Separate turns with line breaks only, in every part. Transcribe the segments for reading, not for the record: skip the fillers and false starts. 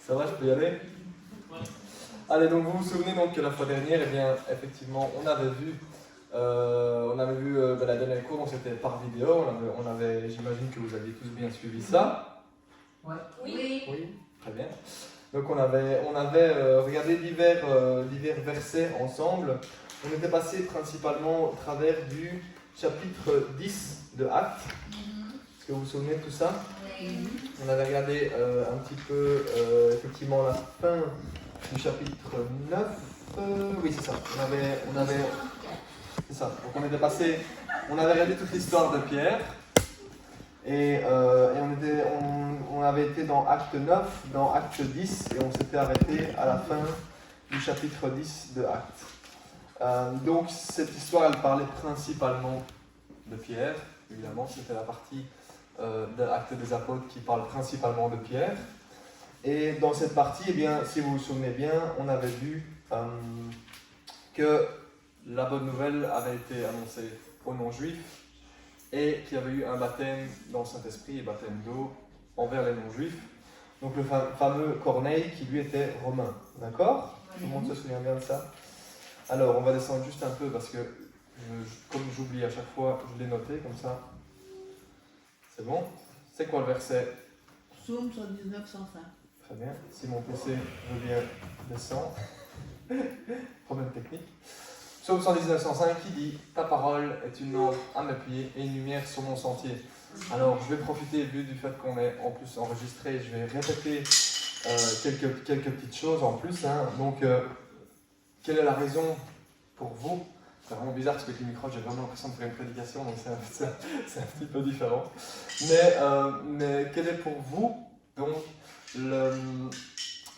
Ça va, je peux y aller? Allez, donc vous vous souvenez donc que la fois dernière, eh bien, effectivement, on avait vu la dernière cours, donc c'était par vidéo. J'imagine que vous aviez tous bien suivi ça.
Ouais.
Oui.
Oui, très bien. Donc on avait regardé divers versets ensemble. On était passé principalement au travers du chapitre 10 de Actes. Est-ce que vous vous souvenez de tout ça?
Oui.
On avait regardé un petit peu effectivement la fin du chapitre 9. Oui, c'est ça. C'est ça. Donc on avait regardé toute l'histoire de Pierre. Et on avait été dans Acte 9, dans Acte 10, et on s'était arrêté à la fin du chapitre 10 de Acte. Donc cette histoire, elle parlait principalement de Pierre. Évidemment, c'était la partie de l'Acte des Apôtres qui parle principalement de Pierre. Et dans cette partie, eh bien, si vous vous souvenez bien, on avait vu que la bonne nouvelle avait été annoncée aux non-juifs et qu'il y avait eu un baptême dans le Saint-Esprit et baptême d'eau envers les non-juifs. Donc le fameux Corneille qui lui était romain. D'accord? Tout le monde se souvient bien de ça? Alors on va descendre juste un peu parce que comme j'oublie à chaque fois, je l'ai noté comme ça. C'est bon? C'est quoi le verset?
Psaume 119, 105.
Très bien. Si mon PC veut bien descendre. Problème technique. Psaume 119, 105 qui dit « Ta parole est une lampe à mes pieds et une lumière sur mon sentier. » Alors, je vais profiter, vu du fait qu'on est en plus enregistré, je vais répéter quelques petites choses en plus. Hein. Donc, quelle est la raison pour vous? C'est vraiment bizarre parce que avec le micro, j'ai vraiment l'impression de faire une prédication, donc c'est un petit peu différent. Mais quelle est pour vous, donc,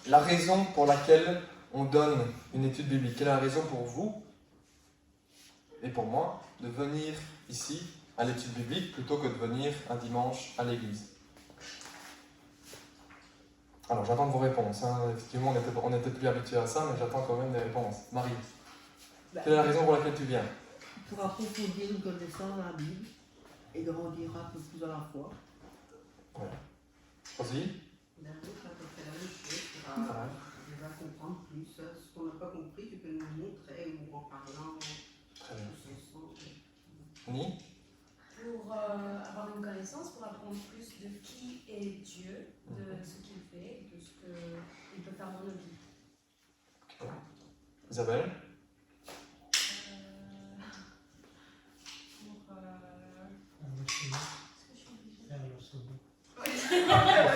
la raison pour laquelle on donne une étude biblique? Quelle est la raison pour vous et pour moi de venir ici à l'étude biblique plutôt que de venir un dimanche à l'église? Alors j'attends vos réponses. Hein. Effectivement, on était plus habitué à ça, mais j'attends quand même des réponses. Marie, quelle est la raison pour laquelle tu viens?
Pour approfondir une connaissance de la Bible et grandir un peu plus dans la foi.
Voilà. Vas-y.
Ben oui, ça peut faire la même chose pour déjà comprendre plus. Ce qu'on n'a pas compris, tu peux nous montrer ou en parlant.
Très bien. Ni?
Pour avoir une connaissance, pour apprendre plus de qui est Dieu, de ce qu'il fait, de ce qu'il peut faire dans nos vies.
Okay. Isabelle?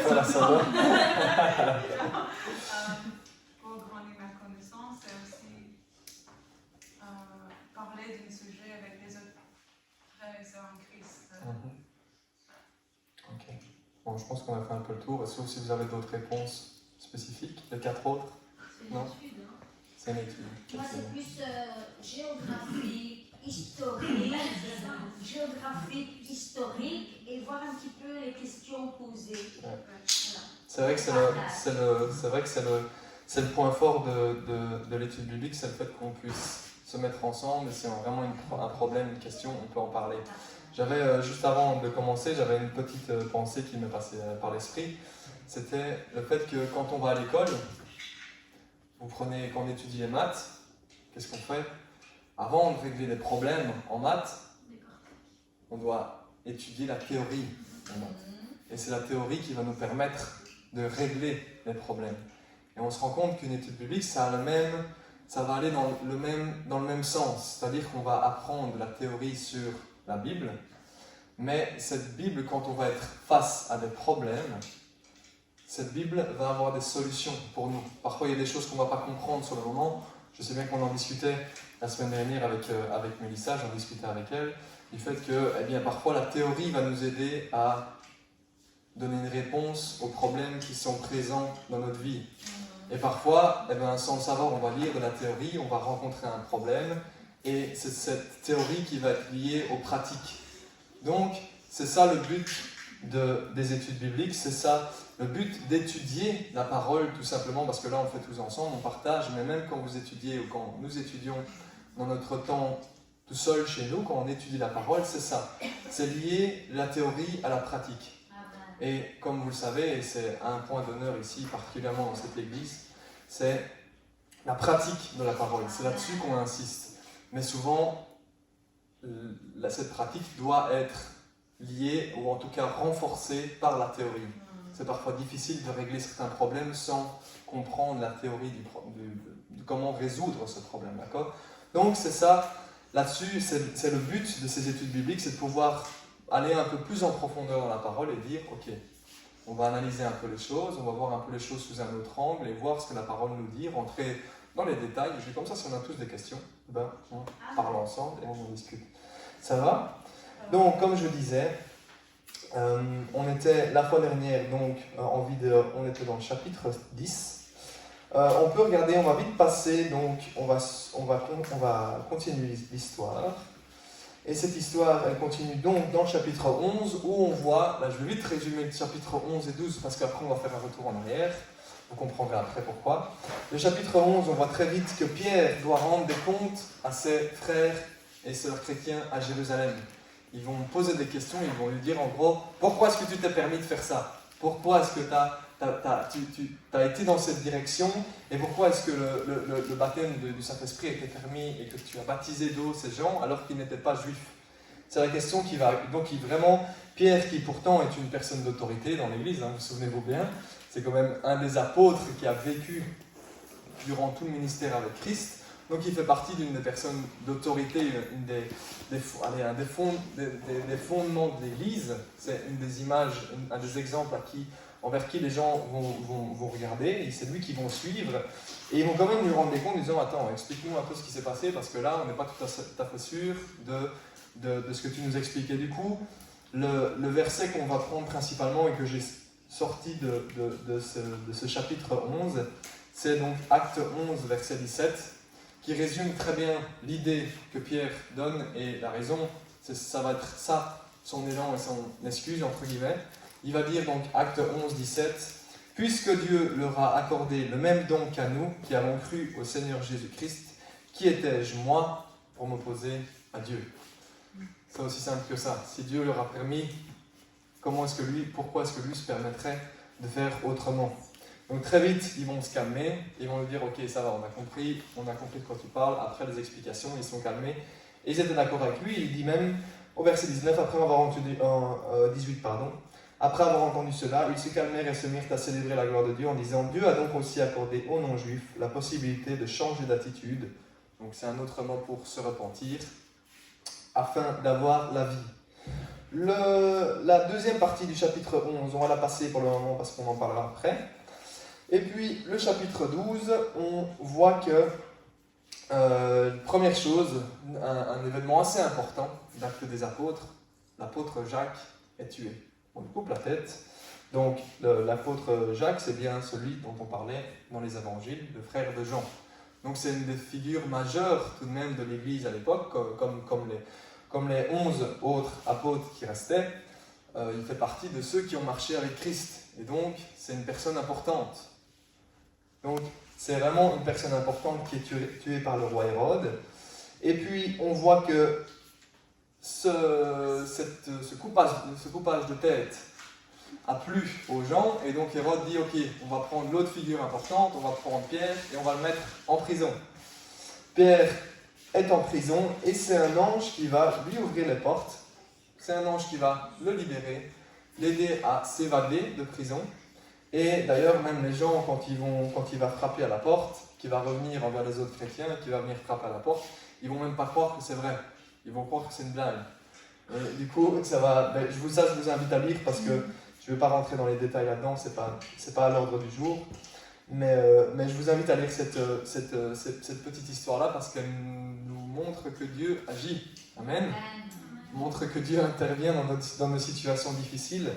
Pour la saveur.
Pour grandir ma connaissance et aussi parler d'un sujet avec les autres frères et sœurs en Christ.
Ok. Bon, je pense qu'on a fait un peu le tour, sauf si vous avez d'autres réponses spécifiques. Les 4 autres? Non? C'est une étude.
Moi, c'est plus géographique, historique, et voir un petit peu les questions posées.
Ouais.
Voilà.
C'est vrai que c'est le point fort de l'étude biblique, c'est le fait qu'on puisse se mettre ensemble et si on a vraiment un problème, une question, on peut en parler. J'avais, juste avant de commencer, j'avais une petite pensée qui me passait par l'esprit. C'était le fait que quand on va à l'école, quand on étudie les maths, qu'est-ce qu'on fait? Avant de régler des problèmes en maths, on doit étudier la théorie en maths. Et c'est la théorie qui va nous permettre de régler les problèmes. Et on se rend compte qu'une étude biblique, ça va aller dans le même sens. C'est-à-dire qu'on va apprendre la théorie sur la Bible, mais cette Bible, quand on va être face à des problèmes, cette Bible va avoir des solutions pour nous. Parfois, il y a des choses qu'on ne va pas comprendre sur le moment. Je sais bien qu'on en discutait la semaine dernière avec Mélissa, j'en discutais avec elle, du fait que eh bien, parfois la théorie va nous aider à donner une réponse aux problèmes qui sont présents dans notre vie. Et parfois, eh bien, sans le savoir, on va lire de la théorie, on va rencontrer un problème, et c'est cette théorie qui va être liée aux pratiques. Donc, c'est ça le but des études bibliques, c'est ça le but d'étudier la parole tout simplement, parce que là on le fait tous ensemble, on partage, mais même quand vous étudiez ou quand nous étudions dans notre temps tout seul chez nous, quand on étudie la parole, c'est ça. C'est lier la théorie à la pratique. Et comme vous le savez, et c'est un point d'honneur ici, particulièrement dans cette église, c'est la pratique de la parole. C'est là-dessus qu'on insiste. Mais souvent, cette pratique doit être liée, ou en tout cas renforcée par la théorie. C'est parfois difficile de régler certains problèmes sans comprendre la théorie de comment résoudre ce problème, d'accord? Donc c'est ça, là-dessus, c'est le but de ces études bibliques, c'est de pouvoir aller un peu plus en profondeur dans la parole et dire, ok, on va analyser un peu les choses, on va voir un peu les choses sous un autre angle et voir ce que la parole nous dit, rentrer dans les détails. Je vais comme ça, si on a tous des questions, ben, on parle ensemble et on en discute. Ça va? Donc, comme je disais, on était la fois dernière, donc on était dans le chapitre 10. On peut regarder, on va vite passer, donc on va continuer l'histoire. Et cette histoire, elle continue donc dans le chapitre 11, où on voit, là je vais vite résumer le chapitre 11 et 12, parce qu'après on va faire un retour en arrière, vous comprendrez après pourquoi. Le chapitre 11, on voit très vite que Pierre doit rendre des comptes à ses frères et sœurs chrétiens à Jérusalem. Ils vont poser des questions, ils vont lui dire en gros, pourquoi est-ce que tu t'es permis de faire ça? Pourquoi est-ce que tu as été dans cette direction? Et pourquoi est-ce que le baptême du Saint-Esprit a été permis et que tu as baptisé d'eau ces gens alors qu'ils n'étaient pas juifs? C'est la question qui va... Donc vraiment, Pierre, qui pourtant est une personne d'autorité dans l'Église, vous souvenez-vous bien, c'est quand même un des apôtres qui a vécu durant tout le ministère avec Christ. Donc il fait partie d'une des personnes d'autorité, des fondements de l'Église. C'est une des images, un des exemples envers qui les gens vont regarder, et c'est lui qu'ils vont suivre. Et ils vont quand même lui rendre des comptes en disant, attends, explique-nous un peu ce qui s'est passé, parce que là, on n'est pas tout à fait sûr de ce que tu nous expliquais. Du coup, le verset qu'on va prendre principalement et que j'ai sorti de ce chapitre 11, c'est donc Acte 11, verset 17, qui résume très bien l'idée que Pierre donne, et la raison, ça va être ça, son élan et son excuse, entre guillemets. Il va dire donc, Acte 11, 17, « Puisque Dieu leur a accordé le même don qu'à nous, qui avons cru au Seigneur Jésus-Christ, qui étais-je, moi, pour m'opposer à Dieu ?» C'est aussi simple que ça. Si Dieu leur a permis, pourquoi est-ce que lui se permettrait de faire autrement? Donc très vite, ils vont se calmer, ils vont lui dire, ok, ça va, on a compris de quoi tu parles. Après les explications, ils sont calmés. Et ils étaient d'accord avec lui. Il dit même, au verset 19, après avoir entendu, 18, pardon, après avoir entendu cela, ils se calmèrent et se mirent à célébrer la gloire de Dieu en disant, Dieu a donc aussi accordé aux non-juifs la possibilité de changer d'attitude. Donc c'est un autre mot pour se repentir, afin d'avoir la vie. La deuxième partie du chapitre 11, on va la passer pour le moment parce qu'on en parlera après. Et puis, le chapitre 12, on voit que, première chose, un événement assez important d'Actes des Apôtres, l'apôtre Jacques est tué. On lui coupe la tête. Donc, l'apôtre Jacques, c'est bien celui dont on parlait dans les évangiles, le frère de Jean. Donc, c'est une des figures majeures tout de même de l'Église à l'époque, comme les 11 autres apôtres qui restaient. Il fait partie de ceux qui ont marché avec Christ. Et donc, c'est une personne importante. Donc, c'est vraiment une personne importante qui est tuée par le roi Hérode. Et puis, on voit que ce coupage de tête a plu aux gens. Et donc, Hérode dit, ok, on va prendre l'autre figure importante, on va prendre Pierre et on va le mettre en prison. Pierre est en prison et c'est un ange qui va lui ouvrir les portes. C'est un ange qui va le libérer, l'aider à s'évader de prison. Et d'ailleurs, même les gens, quand il va frapper à la porte, qui va revenir envers les autres chrétiens, qui va venir frapper à la porte, ils vont même pas croire que c'est vrai. Ils vont croire que c'est une blague. Et du coup, je vous invite à lire parce que je ne vais pas rentrer dans les détails là-dedans, c'est pas à l'ordre du jour. Mais je vous invite à lire cette petite histoire-là parce qu'elle nous montre que Dieu agit. Amen. Montre que Dieu intervient dans nos situations difficiles.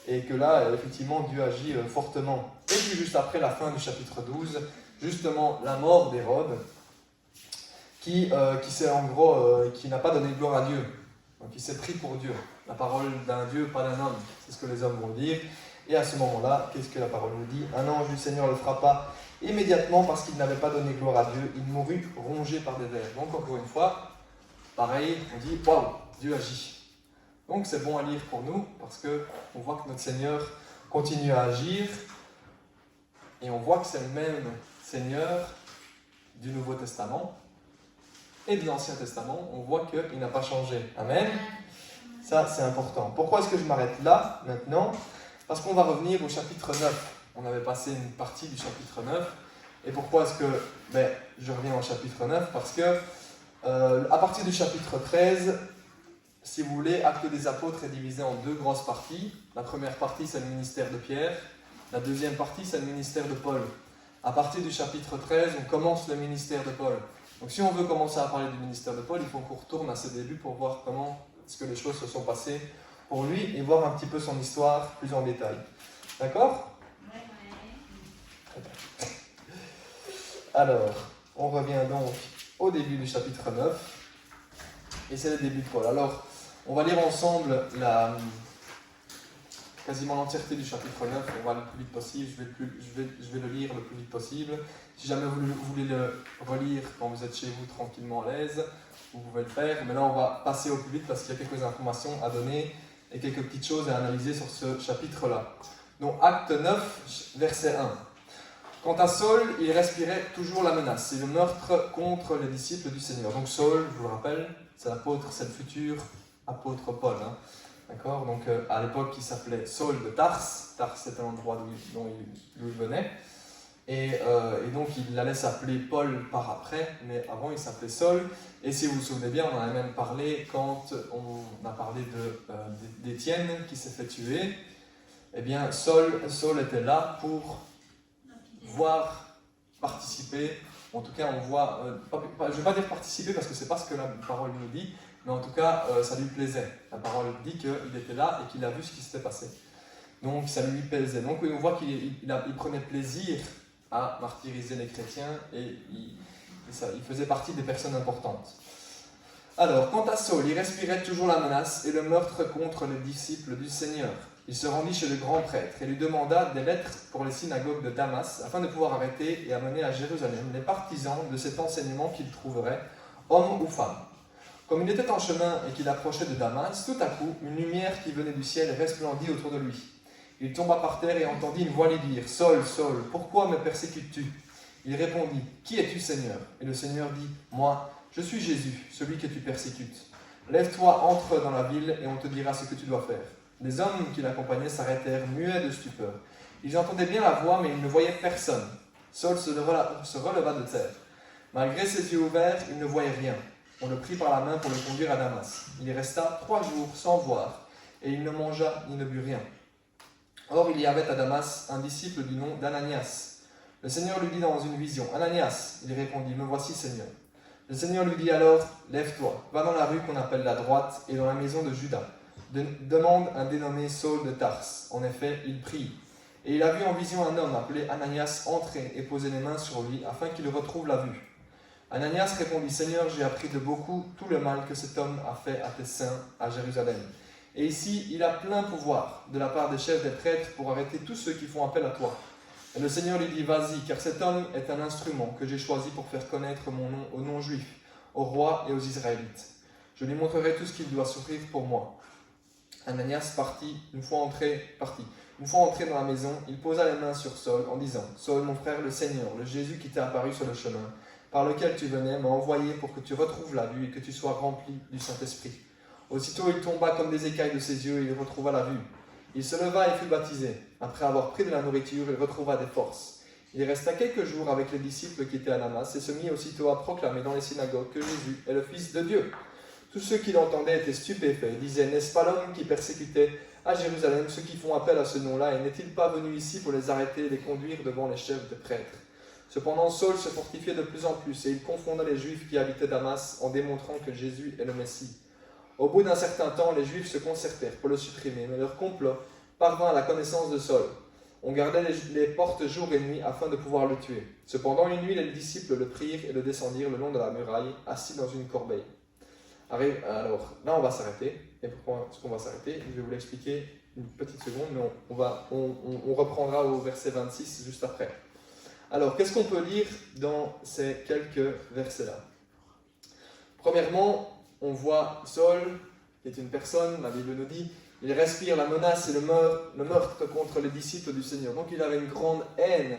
Et que là, effectivement, Dieu agit fortement. Et puis juste après la fin du chapitre 12, justement la mort d'Hérode, qui n'a pas donné gloire à Dieu. Donc il s'est pris pour Dieu. La parole d'un Dieu, pas d'un homme. C'est ce que les hommes vont dire. Et à ce moment-là, qu'est-ce que la parole nous dit? Un ange du Seigneur le frappa immédiatement parce qu'il n'avait pas donné gloire à Dieu. Il mourut rongé par des vers. Donc encore une fois, pareil, on dit, waouh, Dieu agit. Donc c'est bon à lire pour nous parce qu'on voit que notre Seigneur continue à agir et on voit que c'est le même Seigneur du Nouveau Testament et de l'Ancien Testament. On voit qu'il n'a pas changé. Amen. Ça, c'est important. Pourquoi est-ce que je m'arrête là, maintenant? Parce qu'on va revenir au chapitre 9. On avait passé une partie du chapitre 9. Et pourquoi est-ce que je reviens au chapitre 9? Parce que à partir du chapitre 13, si vous voulez, Actes des Apôtres est divisé en deux grosses parties. La première partie, c'est le ministère de Pierre. La deuxième partie, c'est le ministère de Paul. À partir du chapitre 13, on commence le ministère de Paul. Donc si on veut commencer à parler du ministère de Paul, il faut qu'on retourne à ses débuts pour voir comment est-ce que les choses se sont passées pour lui et voir un petit peu son histoire plus en détail. D'accord? Alors, on revient donc au début du chapitre 9, et c'est le début de Paul. Alors, on va lire ensemble quasiment l'entièreté du chapitre 9, on va le plus vite possible, je vais le lire le plus vite possible. Si jamais vous voulez le relire quand vous êtes chez vous tranquillement à l'aise, vous pouvez le faire, mais là on va passer au plus vite parce qu'il y a quelques informations à donner et quelques petites choses à analyser sur ce chapitre-là. Donc, Acte 9, verset 1. Quant à Saul, il respirait toujours la menace et le meurtre contre les disciples du Seigneur. Donc Saul, je vous le rappelle, c'est l'apôtre, c'est le futur apôtre Paul. D'accord? Donc à l'époque, il s'appelait Saul de Tarse. Tarse, c'était l'endroit d'où il venait. Et donc il allait s'appeler Paul par après, mais avant il s'appelait Saul. Et si vous vous souvenez bien, on en a même parlé quand on a parlé d'Étienne qui s'est fait tuer. Eh bien, Saul était là pour voir participer, en tout cas on voit, je ne vais pas dire participer parce que c'est pas ce que la parole nous dit, mais en tout cas ça lui plaisait. La parole dit qu'il était là et qu'il a vu ce qui s'était passé. Donc ça lui plaisait. Donc on voit qu'il prenait plaisir à martyriser les chrétiens et il faisait partie des personnes importantes. Alors, quant à Saul, il respirait toujours la menace et le meurtre contre les disciples du Seigneur. Il se rendit chez le grand prêtre et lui demanda des lettres pour les synagogues de Damas, afin de pouvoir arrêter et amener à Jérusalem les partisans de cet enseignement qu'il trouverait, hommes ou femmes. Comme il était en chemin et qu'il approchait de Damas, tout à coup, une lumière qui venait du ciel resplendit autour de lui. Il tomba par terre et entendit une voix lui dire « Saul, Saul, pourquoi me persécutes-tu » Il répondit « Qui es-tu, Seigneur » Et le Seigneur dit « Moi, je suis Jésus, celui que tu persécutes. Lève-toi, entre dans la ville et on te dira ce que tu dois faire. » Les hommes qui l'accompagnaient s'arrêtèrent, muets de stupeur. Ils entendaient bien la voix, mais ils ne voyaient personne. Saul se releva de terre. Malgré ses yeux ouverts, il ne voyait rien. On le prit par la main pour le conduire à Damas. Il y resta 3 jours sans voir, et il ne mangea ni ne but rien. Or, il y avait à Damas un disciple du nom d'Ananias. Le Seigneur lui dit dans une vision, « Ananias !» Il répondit, « Me voici, Seigneur. » Le Seigneur lui dit alors, « Lève-toi, va dans la rue qu'on appelle la droite, et dans la maison de Judas. Demande un dénommé Saul de Tarse. » En effet, il prie. Et il a vu en vision un homme appelé Ananias entrer et poser les mains sur lui, afin qu'il retrouve la vue. Ananias répondit, « Seigneur, j'ai appris de beaucoup tout le mal que cet homme a fait à tes saints à Jérusalem. Et ici, il a plein pouvoir de la part des chefs des prêtres pour arrêter tous ceux qui font appel à toi. » Et le Seigneur lui dit, « Vas-y, car cet homme est un instrument que j'ai choisi pour faire connaître mon nom aux non-juifs, aux rois et aux Israélites. Je lui montrerai tout ce qu'il doit souffrir pour moi. » Ananias partit. Une fois entré dans la maison, il posa les mains sur Saul en disant, « Saul, mon frère, le Seigneur, le Jésus qui t'est apparu sur le chemin, par lequel tu venais, m'a envoyé pour que tu retrouves la vue et que tu sois rempli du Saint-Esprit. » Aussitôt il tomba comme des écailles de ses yeux et il retrouva la vue. Il se leva et fut baptisé. Après avoir pris de la nourriture, il retrouva des forces. Il resta quelques jours avec les disciples qui étaient à Damas et se mit aussitôt à proclamer dans les synagogues que Jésus est le Fils de Dieu. Tous ceux qui l'entendaient étaient stupéfaits et disaient, « N'est-ce pas l'homme qui persécutait à Jérusalem ceux qui font appel à ce nom-là, et n'est-il pas venu ici pour les arrêter et les conduire devant les chefs des prêtres ?» Cependant, Saul se fortifiait de plus en plus et il confondait les Juifs qui habitaient Damas en démontrant que Jésus est le Messie. Au bout d'un certain temps, les Juifs se concertèrent pour le supprimer, mais leur complot parvint à la connaissance de Saul. On gardait les portes jour et nuit afin de pouvoir le tuer. Cependant, une nuit, les disciples le prirent et le descendirent le long de la muraille, assis dans une corbeille. Alors, là, on va s'arrêter. Et pourquoi est-ce qu'on va s'arrêter? Je vais vous l'expliquer une petite seconde, mais on reprendra au verset 26 juste après. Alors, qu'est-ce qu'on peut lire dans ces quelques versets-là? Premièrement, on voit Saul qui est une personne, la Bible nous dit, il respire la menace et le meurtre contre les disciples du Seigneur. Donc il avait une grande haine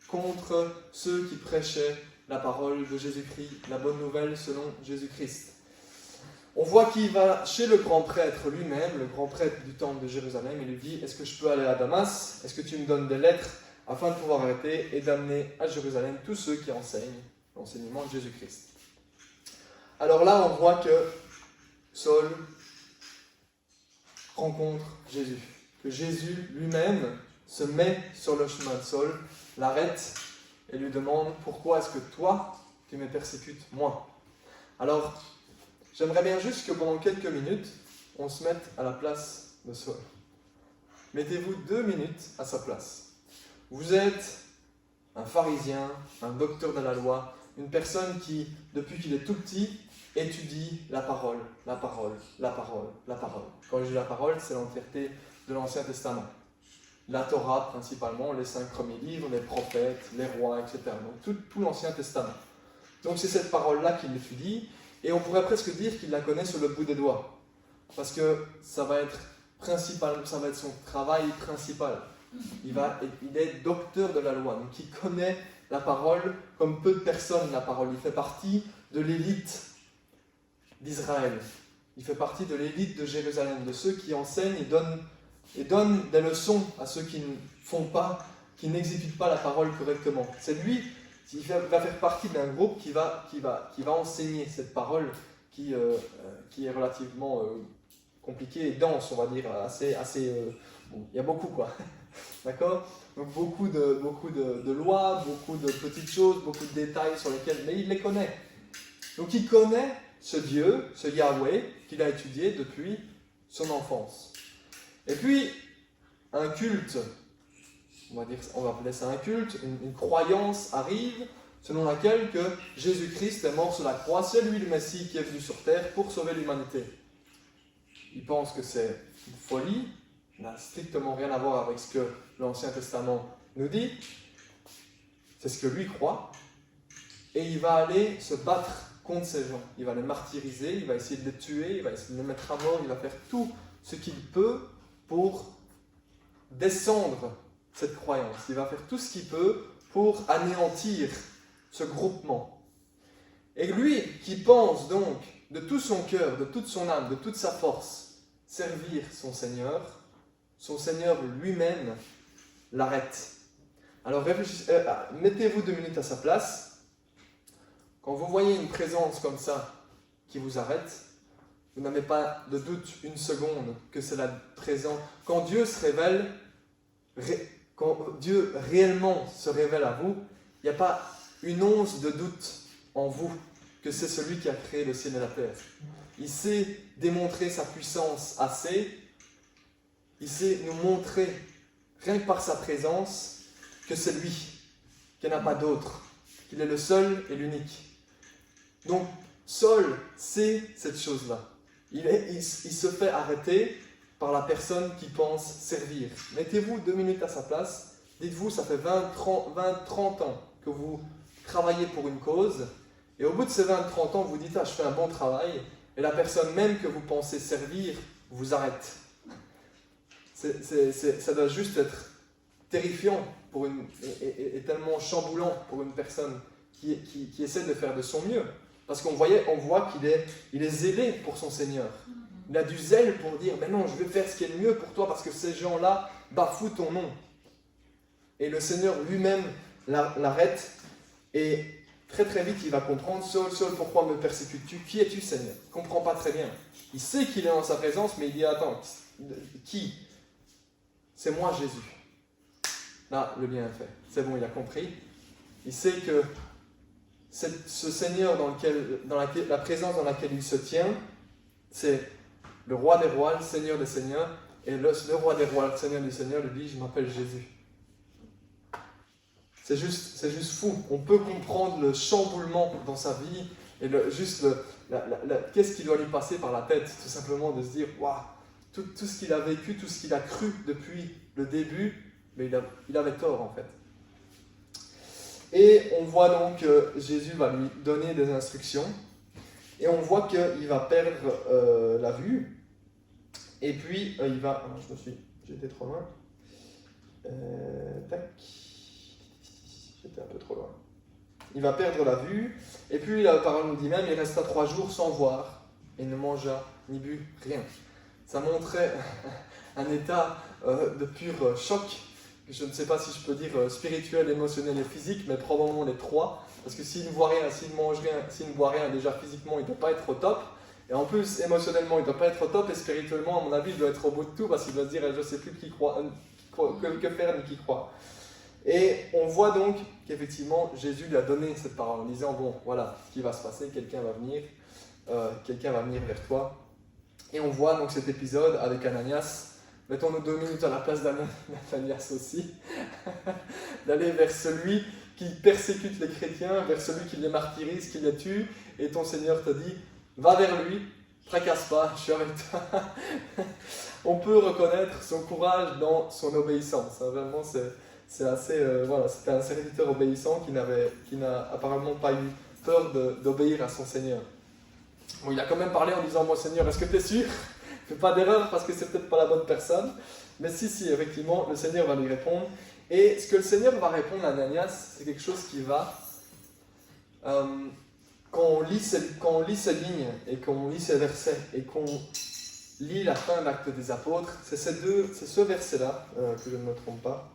contre ceux qui prêchaient la parole de Jésus-Christ, la bonne nouvelle selon Jésus-Christ. On voit qu'il va chez le grand prêtre lui-même, le grand prêtre du temple de Jérusalem, et lui dit, est-ce que je peux aller à Damas? Est-ce que tu me donnes des lettres afin de pouvoir arrêter et d'amener à Jérusalem tous ceux qui enseignent l'enseignement de Jésus-Christ? Alors là, on voit que Saul rencontre Jésus, que Jésus lui-même se met sur le chemin de Saul, l'arrête et lui demande « Pourquoi est-ce que toi, tu me persécutes, moi ?» Alors, j'aimerais bien juste que pendant quelques minutes, on se mette à la place de Saul. Mettez-vous 2 minutes à sa place. Vous êtes un pharisien, un docteur de la loi, une personne qui, depuis qu'il est tout petit, étudie la parole, la parole, la parole, la parole. Quand je dis la parole, c'est l'entièreté de l'Ancien Testament. La Torah principalement, les 5 premiers livres, les prophètes, les rois, etc. Donc tout l'Ancien Testament. Donc c'est cette parole-là qu'il étudie, et on pourrait presque dire qu'il la connaît sur le bout des doigts. Parce que ça va être son travail principal. Il est docteur de la loi, donc il connaît la parole comme peu de personnes la parole. Il fait partie de l'élite d'Israël. Il fait partie de l'élite de Jérusalem, de ceux qui enseignent et donnent des leçons à ceux qui ne font pas, qui n'exécutent pas la parole correctement. C'est lui qui va faire partie d'un groupe qui va enseigner cette parole qui est relativement compliquée et dense, on va dire, bon, il y a beaucoup quoi. D'accord? Donc beaucoup de lois, beaucoup de petites choses, beaucoup de détails sur lesquels, mais il les connaît. Donc il connaît ce Dieu, ce Yahweh, qu'il a étudié depuis son enfance. Et puis, un culte, on va appeler ça un culte, une croyance arrive selon laquelle que Jésus-Christ est mort sur la croix, c'est lui le Messie qui est venu sur terre pour sauver l'humanité. Il pense que c'est une folie, ça n'a strictement rien à voir avec ce que l'Ancien Testament nous dit, c'est ce que lui croit, et il va aller se battre contre ces gens. Il va les martyriser, il va essayer de les tuer, il va essayer de les mettre à mort, il va faire tout ce qu'il peut pour descendre cette croyance. Il va faire tout ce qu'il peut pour anéantir ce groupement. Et lui, qui pense donc de tout son cœur, de toute son âme, de toute sa force, servir son Seigneur lui-même l'arrête. Alors mettez-vous 2 minutes à sa place. Quand vous voyez une présence comme ça qui vous arrête, vous n'avez pas de doute une seconde que c'est la présence. Quand Dieu se révèle, quand Dieu réellement se révèle à vous, il n'y a pas une once de doute en vous que c'est celui qui a créé le ciel et la terre. Il sait démontrer sa puissance assez, il sait nous montrer, rien que par sa présence, que c'est lui, qu'il n'y en a pas d'autre, qu'il est le seul et l'unique. Donc, Saul sait cette chose-là. Il se fait arrêter par la personne qui pense servir. Mettez-vous 2 minutes à sa place. Dites-vous, ça fait 20, 30 ans que vous travaillez pour une cause. Et au bout de ces 20, 30 ans, vous dites, je fais un bon travail. Et la personne même que vous pensez servir vous arrête. Ça doit juste être terrifiant et tellement chamboulant pour une personne qui essaie de faire de son mieux. Parce qu'on voit qu'il est zélé pour son Seigneur. Il a du zèle pour dire, mais non, je vais faire ce qui est le mieux pour toi parce que ces gens-là bafouent ton nom. Et le Seigneur lui-même l'arrête et très très vite il va comprendre, Saul, pourquoi me persécutes-tu? Qui es-tu, Seigneur? Il ne comprend pas très bien. Il sait qu'il est en sa présence, mais il dit, attends, qui? C'est moi, Jésus. Là, le lien est fait. C'est bon, il a compris. Il sait que ce Seigneur la présence dans laquelle il se tient, c'est le roi des rois, le Seigneur des seigneurs, et le roi des rois, le Seigneur des seigneurs, lui dit, je m'appelle Jésus. C'est juste fou. On peut comprendre le chamboulement dans sa vie, et qu'est-ce qui doit lui passer par la tête, tout simplement de se dire, waouh, tout ce qu'il a vécu, tout ce qu'il a cru depuis le début, mais il avait tort en fait. Et on voit donc que Jésus va lui donner des instructions. Et on voit qu'il va perdre la vue. Et puis, il va... Ah, j'étais trop loin. Tac. J'étais un peu trop loin. Il va perdre la vue. Et puis, la parole nous dit même, il resta 3 jours sans voir. Et ne mangea ni but rien. Ça montrait un état de pur choc. Je ne sais pas si je peux dire spirituel, émotionnel et physique, mais probablement les trois. Parce que s'il ne voit rien, s'il ne mange rien, s'il ne boit rien, déjà physiquement, il ne doit pas être au top. Et en plus, émotionnellement, il ne doit pas être au top. Et spirituellement, à mon avis, il doit être au bout de tout parce qu'il doit se dire, je ne sais plus qui croit, que faire ni qui croit. Et on voit donc qu'effectivement, Jésus lui a donné cette parole en disant, bon, voilà ce qui va se passer, quelqu'un va venir vers toi. Et on voit donc cet épisode avec Ananias. Mettons-nous 2 minutes à la place d'Ananias aussi. D'aller vers celui qui persécute les chrétiens, vers celui qui les martyrise, qui les tue. Et ton Seigneur te dit, va vers lui, tracasse pas, je suis avec toi. On peut reconnaître son courage dans son obéissance. Vraiment, c'est assez... voilà, c'était un serviteur obéissant qui n'a apparemment pas eu peur d'obéir à son Seigneur. Bon, il a quand même parlé en disant, mon Seigneur, est-ce que tu es sûr ? Fais pas d'erreur parce que c'est peut-être pas la bonne personne. Mais si, effectivement, le Seigneur va lui répondre. Et ce que le Seigneur va répondre à Ananias, c'est quelque chose qui va... quand on lit ces lignes et qu'on lit ces versets et qu'on lit la fin de l'Acte des Apôtres, c'est ce verset-là, que je ne me trompe pas,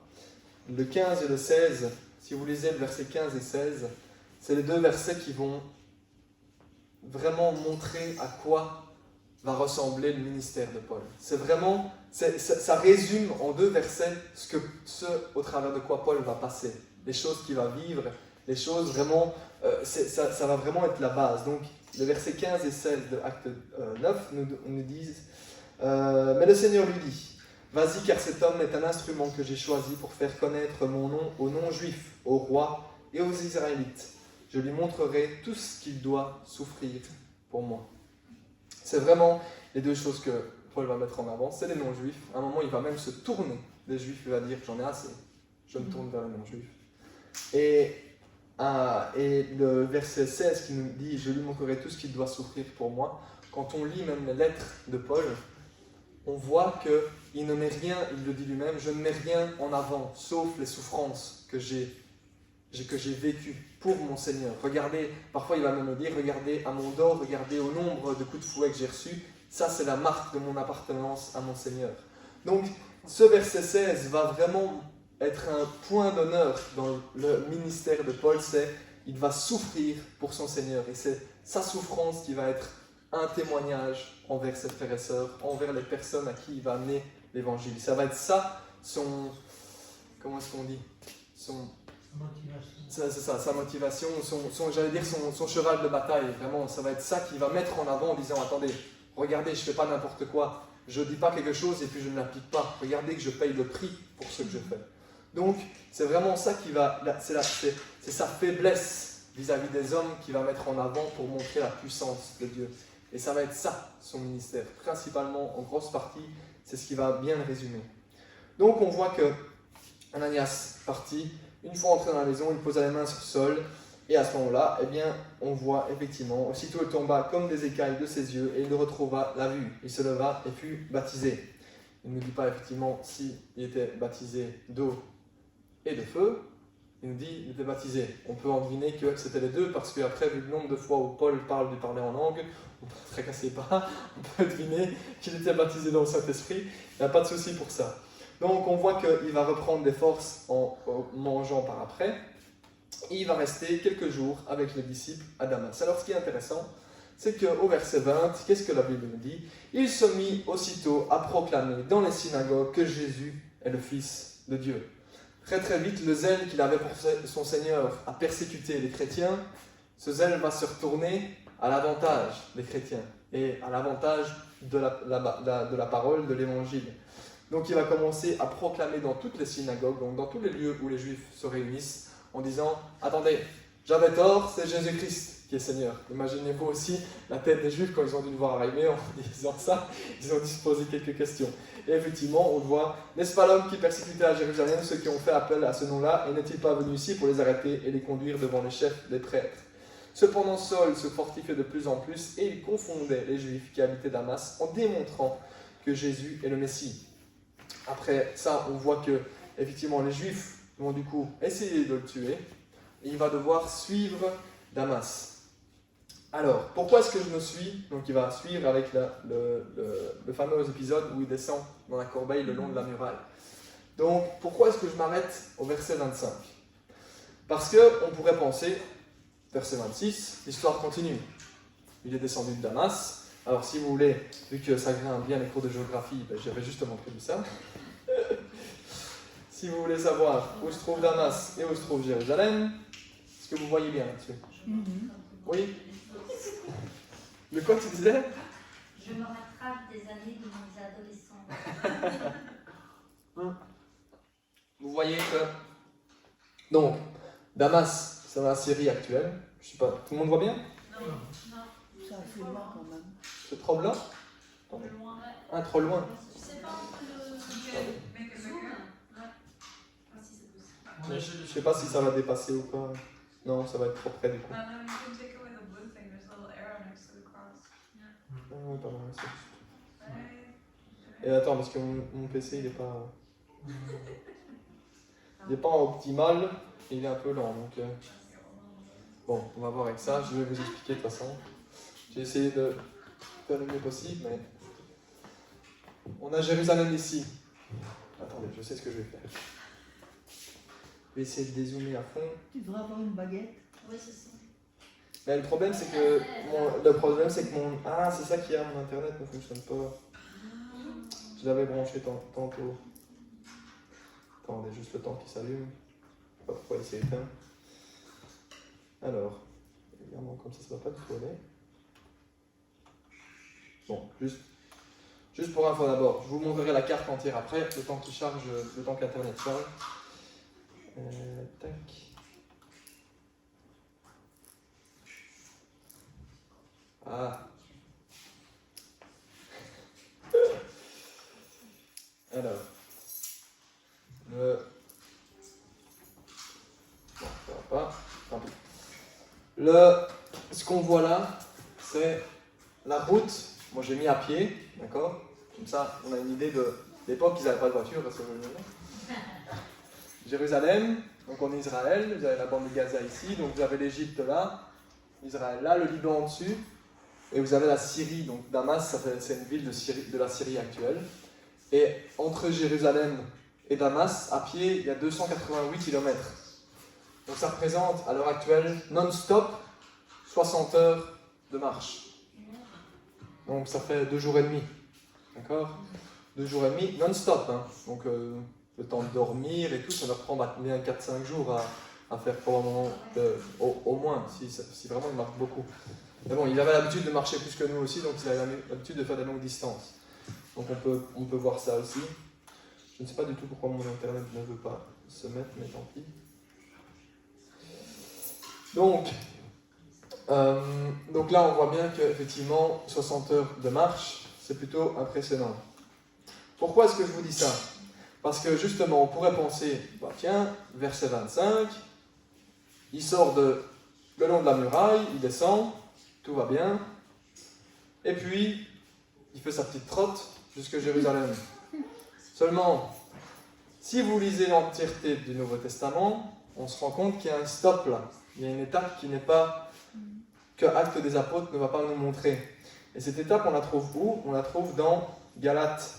le 15 et le 16, si vous lisez le verset 15 et 16, c'est les 2 versets qui vont vraiment montrer à quoi va ressembler le ministère de Paul. C'est vraiment, ça résume en 2 versets ce au travers de quoi Paul va passer, les choses qu'il va vivre, les choses vraiment, ça va vraiment être la base. Donc, les versets 15 et 16 de Acte 9 nous disent mais le Seigneur lui dit, vas-y car cet homme est un instrument que j'ai choisi pour faire connaître mon nom aux non-juifs, aux rois et aux Israélites. Je lui montrerai tout ce qu'il doit souffrir pour moi. C'est vraiment les 2 choses que Paul va mettre en avant, c'est les non-juifs. À un moment, il va même se tourner des juifs, il va dire, j'en ai assez, je me tourne vers les non-juifs. Et le verset 16 qui nous dit, je lui montrerai tout ce qu'il doit souffrir pour moi. Quand on lit même les lettres de Paul, on voit qu'il ne met rien, il le dit lui-même, je ne mets rien en avant, sauf les souffrances que j'ai vécues pour mon Seigneur. Regardez, parfois il va même me dire, regardez à mon dos, regardez au nombre de coups de fouet que j'ai reçus, ça c'est la marque de mon appartenance à mon Seigneur. Donc ce verset 16 va vraiment être un point d'honneur dans le ministère de Paul, c'est il va souffrir pour son Seigneur et c'est sa souffrance qui va être un témoignage envers ses frères et sœurs, envers les personnes à qui il va amener l'évangile. Ça va être ça, comment est-ce qu'on dit c'est ça, sa motivation, j'allais dire son cheval de bataille. Vraiment, ça va être ça qu'il va mettre en avant en disant, attendez, regardez, je ne fais pas n'importe quoi, je ne dis pas quelque chose et puis je ne l'applique pas. Regardez que je paye le prix pour ce que je fais. Donc, c'est vraiment ça qui va, c'est sa faiblesse vis-à-vis des hommes qui va mettre en avant pour montrer la puissance de Dieu. Et ça va être ça, son ministère. Principalement, en grosse partie, c'est ce qui va bien le résumer. Donc, on voit que Ananias partit. Une fois entré dans la maison, il posa les mains sur le sol, et à ce moment-là, eh bien, on voit effectivement, aussitôt il tomba comme des écailles de ses yeux, et il retrouva la vue. Il se leva et fut baptisé. Il ne nous dit pas effectivement s'il était baptisé d'eau et de feu, il nous dit qu'il était baptisé. On peut en deviner que c'était les 2, parce qu'après, vu le nombre de fois où Paul parle de parler en langue, on ne tracassez pas, on peut deviner qu'il était baptisé dans le Saint-Esprit, il n'y a pas de souci pour ça. Donc on voit qu'il va reprendre des forces en mangeant par après, et il va rester quelques jours avec les disciples à Damas. Alors ce qui est intéressant, c'est qu'au verset 20, qu'est-ce que la Bible nous dit ? Il se mit aussitôt à proclamer dans les synagogues que Jésus est le Fils de Dieu. Très très vite, le zèle qu'il avait pour son Seigneur à persécuter les chrétiens, ce zèle va se retourner à l'avantage des chrétiens et à l'avantage de la parole, de l'évangile. Donc il va commencer à proclamer dans toutes les synagogues, donc dans tous les lieux où les Juifs se réunissent, en disant « Attendez, j'avais tort, c'est Jésus-Christ qui est Seigneur. » Imaginez-vous aussi la tête des Juifs quand ils ont dû le voir arriver en disant ça, ils ont dû se poser quelques questions. Et effectivement, on voit « N'est-ce pas l'homme qui persécutait à Jérusalem ceux qui ont fait appel à ce nom-là, et n'est-il pas venu ici pour les arrêter et les conduire devant les chefs des prêtres ?» Cependant, Saul se fortifiait de plus en plus et il confondait les Juifs qui habitaient Damas en démontrant que Jésus est le Messie. Après ça, on voit que effectivement les Juifs vont du coup essayer de le tuer et il va devoir suivre Damas. Alors, pourquoi est-ce que je me suis? Donc il va suivre avec le fameux épisode où il descend dans la corbeille le long de la muraille. Donc, pourquoi est-ce que je m'arrête au verset 25? Parce qu'on pourrait penser, verset 26, l'histoire continue. Il est descendu de Damas. Alors, si vous voulez, vu que ça grimpe bien les cours de géographie, ben, j'avais justement prévu ça. Si vous voulez savoir où se trouve Damas et où se trouve Jérusalem, est-ce que vous voyez bien là-dessus? Oui? De quoi tu disais?
Je me rattrape des années de mes adolescents.
Vous voyez que... Donc, Damas, c'est dans la Syrie actuelle. Je sais pas, tout le monde voit bien?
C'est assez loin quand même.
C'est trop blanc? Ah, trop loin.
Je sais pas,
Make it bigger.
Ah, si c'est possible.
Je sais pas si ça va dépasser ou pas. Non, ça va être trop près du coup.
No, you can take away the blue thing. There's a little arrow next to the cross.
Ah, ouais, pardon, c'est juste.
Right.
Et attends, parce que mon PC il est pas... Il est pas en optimal, il est un peu lent, donc... Bon, on va voir avec ça, je vais vous expliquer de toute façon. J'ai essayé de faire le mieux possible, mais... On a Jérusalem ici. Attendez, je sais ce que je vais faire. Je vais essayer de dézoomer à fond.
Tu devrais avoir une baguette.
Oui, c'est ça.
Mais le problème c'est que mon... Ah, c'est ça qui a, mon internet ne fonctionne pas. Je l'avais branché tantôt. Attendez, juste le temps qui s'allume. Je sais pas pourquoi il s'est éteint. Alors, évidemment comme ça va pas du tout aller. Bon, juste pour info d'abord, je vous montrerai la carte entière après, le temps qu'il charge, le temps que l'internet charge. Tac. Ah. Alors. Bon, ça va pas. Tant pis. Ce qu'on voit là, c'est la route. Moi j'ai mis à pied, d'accord? Comme ça, on a une idée de l'époque, ils n'avaient pas de voiture, parce que Jérusalem, donc on est Israël, vous avez la bande de Gaza ici, donc vous avez l'Égypte là, Israël là, le Liban en dessus, et vous avez la Syrie, donc Damas, c'est une ville de la Syrie actuelle. Et entre Jérusalem et Damas, à pied, il y a 288 km. Donc ça représente, à l'heure actuelle, non-stop, 60 heures de marche. Donc ça fait 2 jours et demi. D'accord? 2 jours et demi, non-stop. Hein. Donc le temps de dormir et tout, ça leur prend bien 4-5 jours à faire probablement, au moins, si vraiment ils marchent beaucoup. Mais bon, ils avaient l'habitude de marcher plus que nous aussi, donc ils avaient l'habitude de faire des longues distances. Donc on peut voir ça aussi. Je ne sais pas du tout pourquoi mon internet ne veut pas se mettre, mais tant pis. Donc là on voit bien qu'effectivement 60 heures de marche, c'est plutôt impressionnant. Pourquoi est-ce que je vous dis ça? Parce que justement on pourrait penser, bah tiens, verset 25, il sort le long de la muraille, il descend, tout va bien, et puis il fait sa petite trotte jusqu'à Jérusalem. Seulement, si vous lisez l'entièreté du Nouveau Testament, on se rend compte qu'il y a un stop là. Il y a une étape qui n'est pas que Actes des Apôtres ne va pas nous montrer. Et cette étape, on la trouve où? On la trouve dans Galates.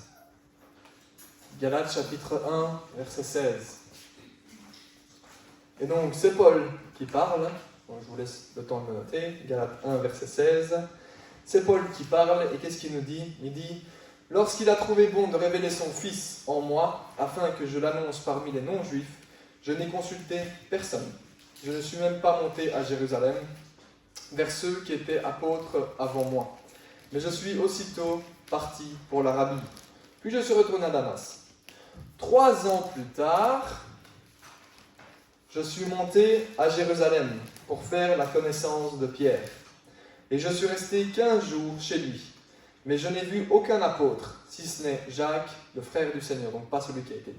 Galates chapitre 1, verset 16. Et donc, c'est Paul qui parle. Bon, je vous laisse le temps de le noter. Galates 1, verset 16. C'est Paul qui parle, et qu'est-ce qu'il nous dit? Il dit: « Lorsqu'il a trouvé bon de révéler son Fils en moi, afin que je l'annonce parmi les non-juifs, je n'ai consulté personne. Je ne suis même pas monté à Jérusalem, vers ceux qui étaient apôtres avant moi. Mais je suis aussitôt parti pour l'Arabie. Puis je suis retourné à Damas. 3 ans plus tard, je suis monté à Jérusalem pour faire la connaissance de Pierre. Et je suis resté 15 jours chez lui. Mais je n'ai vu aucun apôtre, si ce n'est Jacques, le frère du Seigneur. » Donc pas celui qui a été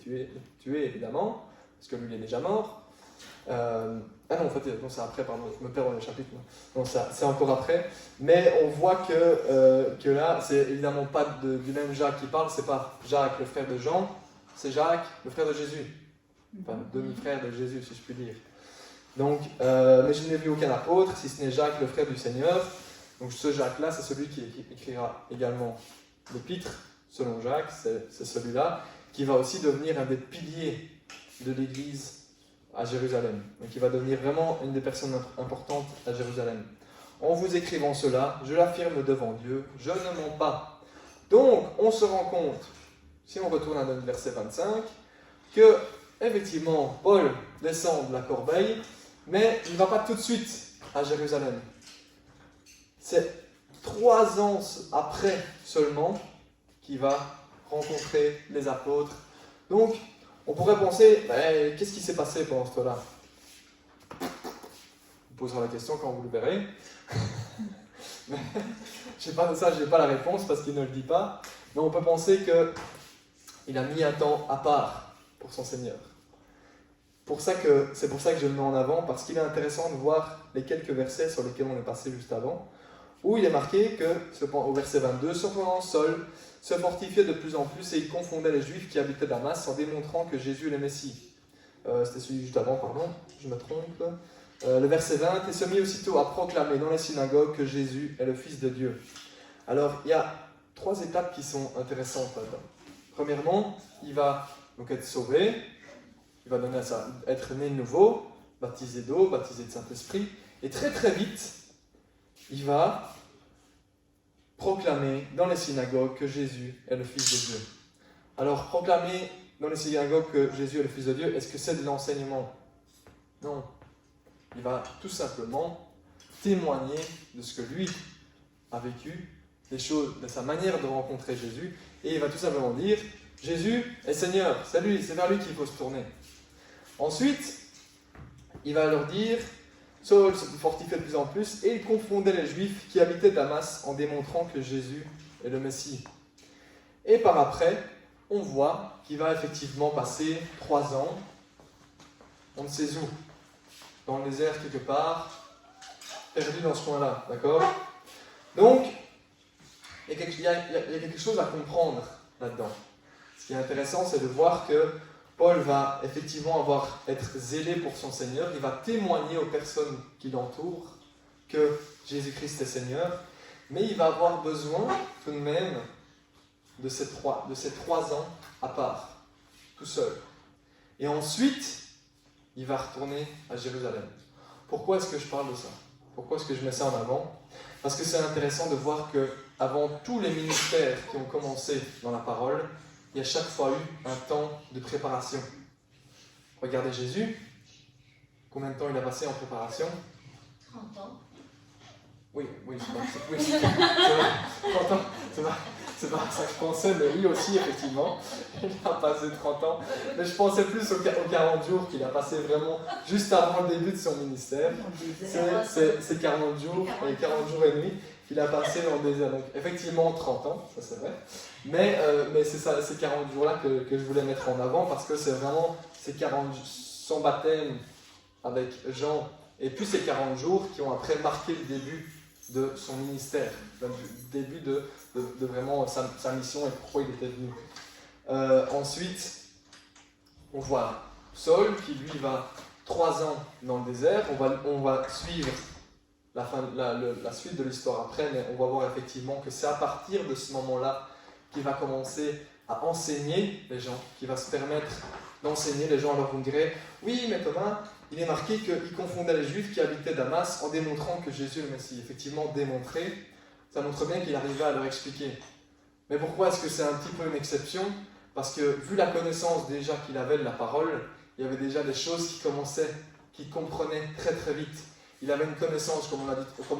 tué évidemment, parce que lui il est déjà mort. Ah non, en fait, non, c'est après, pardon, je me perds dans le chapitre. Non, c'est encore après. Mais on voit que là, c'est évidemment pas du même Jacques qui parle, c'est pas Jacques, le frère de Jean, c'est Jacques, le frère de Jésus. Enfin, demi-frère de Jésus, si je puis dire. Donc, mais je n'ai vu aucun apôtre, si ce n'est Jacques, le frère du Seigneur. Donc, ce Jacques-là, c'est celui qui écrira également l'épître, selon Jacques, c'est celui-là, qui va aussi devenir un des piliers de l'Église à Jérusalem. Donc il va devenir vraiment une des personnes importantes à Jérusalem. En vous écrivant cela, je l'affirme devant Dieu, je ne mens pas. Donc on se rend compte, si on retourne à notre verset 25, que effectivement Paul descend de la corbeille, mais il ne va pas tout de suite à Jérusalem. C'est 3 ans après seulement qu'il va rencontrer les apôtres. Donc on pourrait penser, qu'est-ce qui s'est passé pendant ce temps-là? On posera la question quand vous le verrez. Mais, je n'ai pas la réponse parce qu'il ne le dit pas. Mais on peut penser qu'il a mis un temps à part pour son Seigneur. C'est pour ça que je le mets en avant, parce qu'il est intéressant de voir les quelques versets sur lesquels on est passé juste avant, où il est marqué que, au verset 22, cependant Saul se fortifiait de plus en plus et il confondait les Juifs qui habitaient Damas en démontrant que Jésus est le Messie. C'était celui juste avant, pardon, je me trompe. Le verset 20, et se mit aussitôt à proclamer dans les synagogues que Jésus est le Fils de Dieu. Alors, il y a 3 étapes qui sont intéressantes là-dedans. Premièrement, il va donc être sauvé, il va donner à ça, être né de nouveau, baptisé d'eau, baptisé de Saint-Esprit, et très très vite, il va proclamer dans les synagogues que Jésus est le Fils de Dieu. Alors, proclamer dans les synagogues que Jésus est le Fils de Dieu, est-ce que c'est de l'enseignement? Non. Il va tout simplement témoigner de ce que lui a vécu, des choses, de sa manière de rencontrer Jésus, et il va tout simplement dire, Jésus est Seigneur, c'est vers lui qu'il faut se tourner. Ensuite, il va leur dire, Saul se fortifiait de plus en plus et il confondait les Juifs qui habitaient Damas en démontrant que Jésus est le Messie. Et par après, on voit qu'il va effectivement passer 3 ans, on ne sait où, dans le désert quelque part, perdu dans ce coin-là, d'accord? Donc, il y a quelque chose à comprendre là-dedans. Ce qui est intéressant, c'est de voir que Paul va effectivement être zélé pour son Seigneur, il va témoigner aux personnes qui l'entourent que Jésus-Christ est Seigneur, mais il va avoir besoin tout de même de ces 3 ans à part, tout seul. Et ensuite, il va retourner à Jérusalem. Pourquoi est-ce que je parle de ça? Pourquoi est-ce que je mets ça en avant? Parce que c'est intéressant de voir que avant tous les ministères qui ont commencé dans la parole, il y a chaque fois eu un temps de préparation. Regardez Jésus. Combien de temps il a passé en préparation?
30 ans.
Oui, c'est vrai. 30 ans, c'est pas ça que je pensais, mais oui aussi, effectivement. Il a passé 30 ans. Mais je pensais plus aux 40 jours qu'il a passé vraiment juste avant le début de son ministère. C'est 40 jours, et 40 jours et demi qu'il a passé dans le désert. Donc, effectivement, 30 ans, ça c'est vrai. Mais c'est ça, ces 40 jours-là que je voulais mettre en avant, parce que c'est vraiment son baptême avec Jean, et puis ces 40 jours qui ont après marqué le début de son ministère, le début de vraiment sa mission et pourquoi il était venu. Ensuite, on voit Saul qui lui va 3 ans dans le désert. On va suivre la suite de l'histoire après, mais on va voir effectivement que c'est à partir de ce moment-là qu'il va commencer à enseigner les gens, qui va se permettre d'enseigner les gens. Alors vous me direz, oui mais Thomas, il est marqué qu'il confondait les Juifs qui habitaient Damas en démontrant que Jésus est le Messie. Effectivement, démontrer, ça montre bien qu'il arrivait à leur expliquer. Mais pourquoi est-ce que c'est un petit peu une exception? Parce que vu la connaissance déjà qu'il avait de la parole, il y avait déjà des choses qu'il comprenait très très vite. Il avait une connaissance, comme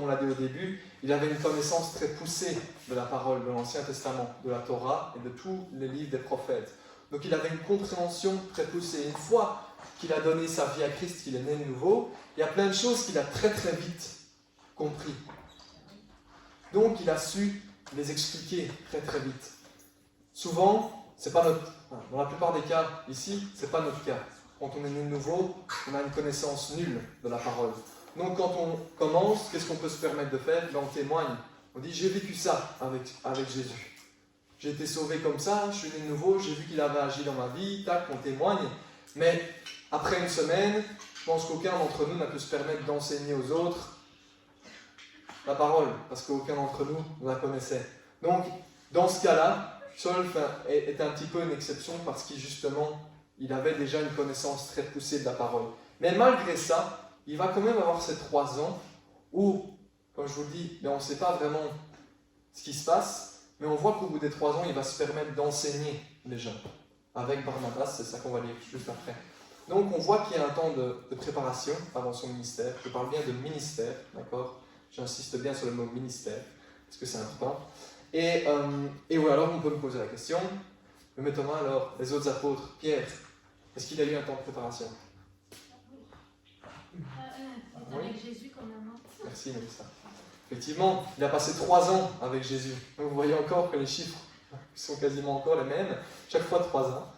on l'a dit au début, il avait une connaissance très poussée de la parole, de l'Ancien Testament, de la Torah et de tous les livres des prophètes. Donc il avait une compréhension très poussée. Une fois qu'il a donné sa vie à Christ, qu'il est né de nouveau, il y a plein de choses qu'il a très très vite compris. Donc il a su les expliquer très très vite. Souvent, c'est pas dans la plupart des cas ici, c'est pas notre cas. quand on est né de nouveau, on a une connaissance nulle de la parole. Donc quand on commence, qu'est-ce qu'on peut se permettre de faire? On témoigne. On dit, j'ai vécu ça avec Jésus. J'ai été sauvé comme ça, je suis né de nouveau, j'ai vu qu'il avait agi dans ma vie, tac, on témoigne. Mais après une semaine, je pense qu'aucun d'entre nous n'a pu se permettre d'enseigner aux autres la parole, parce qu'aucun d'entre nous la connaissait. Donc, dans ce cas-là, Saul est un petit peu une exception parce qu'il justement, il avait déjà une connaissance très poussée de la parole. Mais malgré ça, il va quand même avoir ces 3 ans où, comme je vous le dis, on ne sait pas vraiment ce qui se passe, mais on voit qu'au bout des 3 ans, il va se permettre d'enseigner les gens. Avec Barnabas, c'est ça qu'on va lire juste après. Donc on voit qu'il y a un temps de préparation avant son ministère. Je parle bien de ministère, d'accord? J'insiste bien sur le mot ministère, parce que c'est important. Et oui, alors on peut me poser la question, mais Thomas, alors, les autres apôtres, Pierre, est-ce qu'il a eu un temps de préparation?
Avec Jésus quand même.
Merci Mélissa. Effectivement, il a passé 3 ans avec Jésus. Donc vous voyez encore que les chiffres sont quasiment encore les mêmes, chaque fois 3 ans.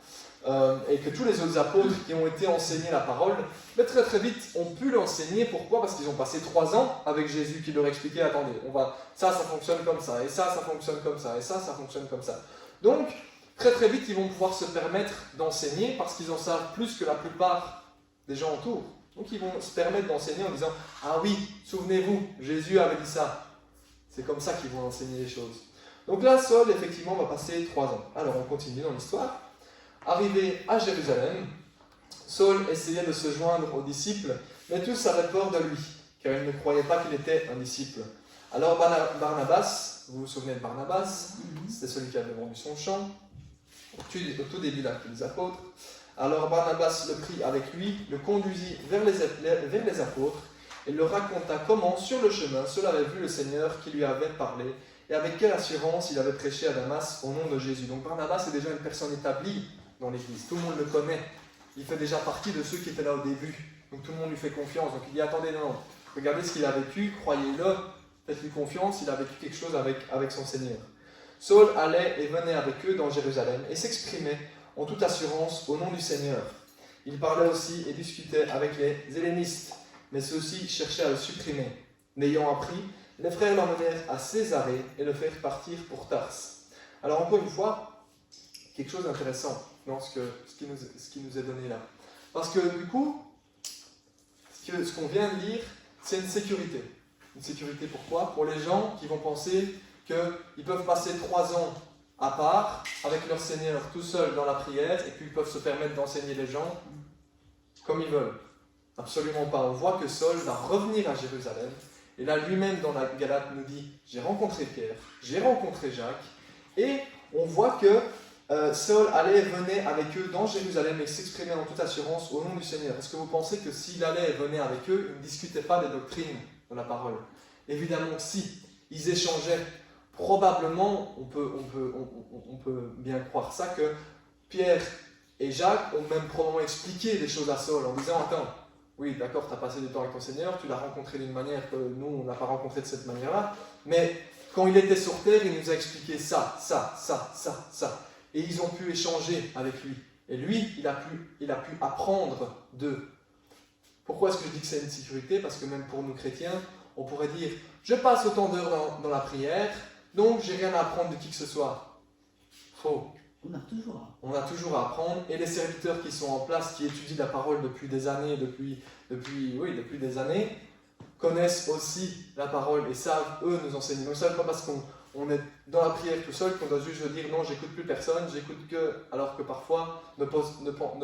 Et que tous les autres apôtres qui ont été enseignés la parole, mais très très vite ont pu l'enseigner. Pourquoi? Parce qu'ils ont passé 3 ans avec Jésus qui leur expliquait, attendez, ça fonctionne comme ça, et ça fonctionne comme ça, et ça fonctionne comme ça. Donc, très très vite, ils vont pouvoir se permettre d'enseigner parce qu'ils en savent plus que la plupart des gens autour. Donc ils vont se permettre d'enseigner en disant, ah oui, souvenez-vous, Jésus avait dit ça. C'est comme ça qu'ils vont enseigner les choses. Donc là, Saul, effectivement, va passer 3 ans. Alors on continue dans l'histoire. Arrivé à Jérusalem, Saul essayait de se joindre aux disciples, mais tous avaient peur de lui, car ils ne croyaient pas qu'il était un disciple. Alors Barnabas, vous vous souvenez de Barnabas, c'était celui qui avait vendu son champ, au tout début de l'acte des apôtres. Alors Barnabas le prit avec lui, le conduisit vers les apôtres, et leur raconta comment, sur le chemin, Saul avait vu le Seigneur qui lui avait parlé, et avec quelle assurance il avait prêché à Damas au nom de Jésus. Donc Barnabas est déjà une personne établie dans l'Église, tout le monde le connaît, il fait déjà partie de ceux qui étaient là au début, donc tout le monde lui fait confiance. Donc il dit, attendez, non, regardez ce qu'il a vécu, croyez-le, faites-lui confiance, il a vécu quelque chose avec son Seigneur. Saul allait et venait avec eux dans Jérusalem, et s'exprimait en toute assurance au nom du Seigneur. Il parlait aussi et discutait avec les hellénistes, mais ceux-ci cherchaient à le supprimer. N'ayant appris, les frères l'emmenèrent à Césarée et le firent partir pour Tars. Alors encore une fois, quelque chose d'intéressant dans ce qui nous est donné là. Parce que du coup, ce qu'on vient de lire, c'est une sécurité. Une sécurité pourquoi? Pour les gens qui vont penser qu'ils peuvent passer 3 ans à part, avec leur Seigneur tout seul dans la prière, et puis ils peuvent se permettre d'enseigner les gens comme ils veulent. Absolument pas. On voit que Saul va revenir à Jérusalem, et là lui-même dans la Galate nous dit, j'ai rencontré Pierre, j'ai rencontré Jacques, et on voit que Saul allait et venait avec eux dans Jérusalem et s'exprimait en toute assurance au nom du Seigneur. Est-ce que vous pensez que s'il allait et venait avec eux, ils ne discutaient pas des doctrines de la parole? Évidemment que si, ils échangeaient. Probablement, on peut bien croire ça, que Pierre et Jacques ont même probablement expliqué des choses à Saul en disant, attends, oui d'accord, tu as passé du temps avec ton Seigneur, tu l'as rencontré d'une manière que nous, on n'a pas rencontré de cette manière-là, mais quand il était sur terre, il nous a expliqué ça. Et ils ont pu échanger avec lui. Et lui, il a pu apprendre d'eux. Pourquoi est-ce que je dis que c'est une sécurité? Parce que même pour nous chrétiens, on pourrait dire, je passe autant d'heures dans la prière, donc j'ai rien à apprendre de qui que ce soit. Faux. On a toujours à apprendre, et les serviteurs qui sont en place, qui étudient la parole depuis des années, depuis des années, connaissent aussi la parole et savent, eux, nous enseigner. Donc ça n'est pas parce qu'on est dans la prière tout seul qu'on doit juste dire non, j'écoute plus personne, j'écoute que, alors que parfois nos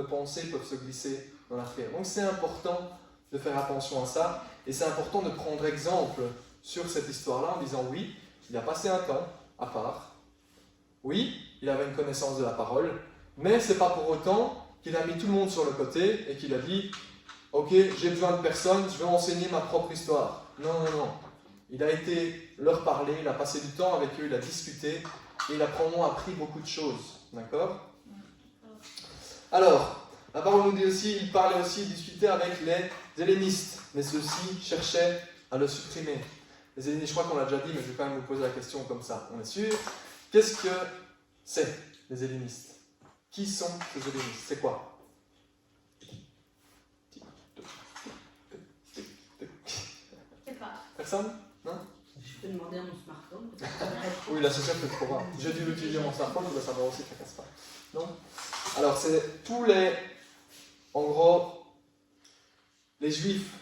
pensées peuvent se glisser dans la prière. Donc c'est important de faire attention à ça, et c'est important de prendre exemple sur cette histoire-là en disant oui, il a passé un temps à part, oui, il avait une connaissance de la parole, mais c'est pas pour autant qu'il a mis tout le monde sur le côté et qu'il a dit ok, j'ai besoin de personne, je vais enseigner ma propre histoire. Non. Il a été leur parler, il a passé du temps avec eux, il a discuté, et il a probablement appris beaucoup de choses. D'accord? Alors, la parole nous dit aussi, il parlait aussi, il discutait avec les hellénistes, mais ceux-ci cherchaient à le supprimer. Les hellénistes, je crois qu'on l'a déjà dit, mais je vais quand même vous poser la question comme ça, on est sûr. Qu'est-ce que c'est, les hellénistes? Qui sont les hellénistes? C'est quoi? Personne?
Je peux demander à mon smartphone.
Oui, là c'est sûr que c'est trop rare. J'ai dû utiliser mon smartphone, je dois savoir aussi que ça casse pas. Non? Alors c'est tous les, en gros, les juifs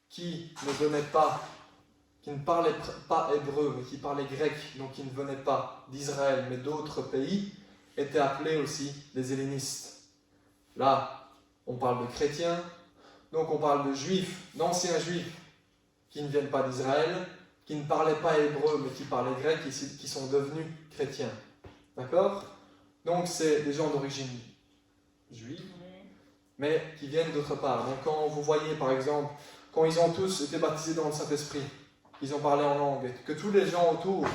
qui ne venaient pas, qui ne parlaient pas hébreu, mais qui parlaient grec, donc qui ne venaient pas d'Israël, mais d'autres pays, étaient appelés aussi des hellénistes. Là, on parle de chrétiens, donc on parle de juifs, d'anciens juifs, qui ne viennent pas d'Israël, qui ne parlaient pas hébreu, mais qui parlaient grec, qui sont devenus chrétiens. D'accord? Donc c'est des gens d'origine juive, mais qui viennent d'autre part. Donc quand vous voyez par exemple, quand ils ont tous été baptisés dans le Saint-Esprit, ils ont parlé en langue, et que tous les gens autour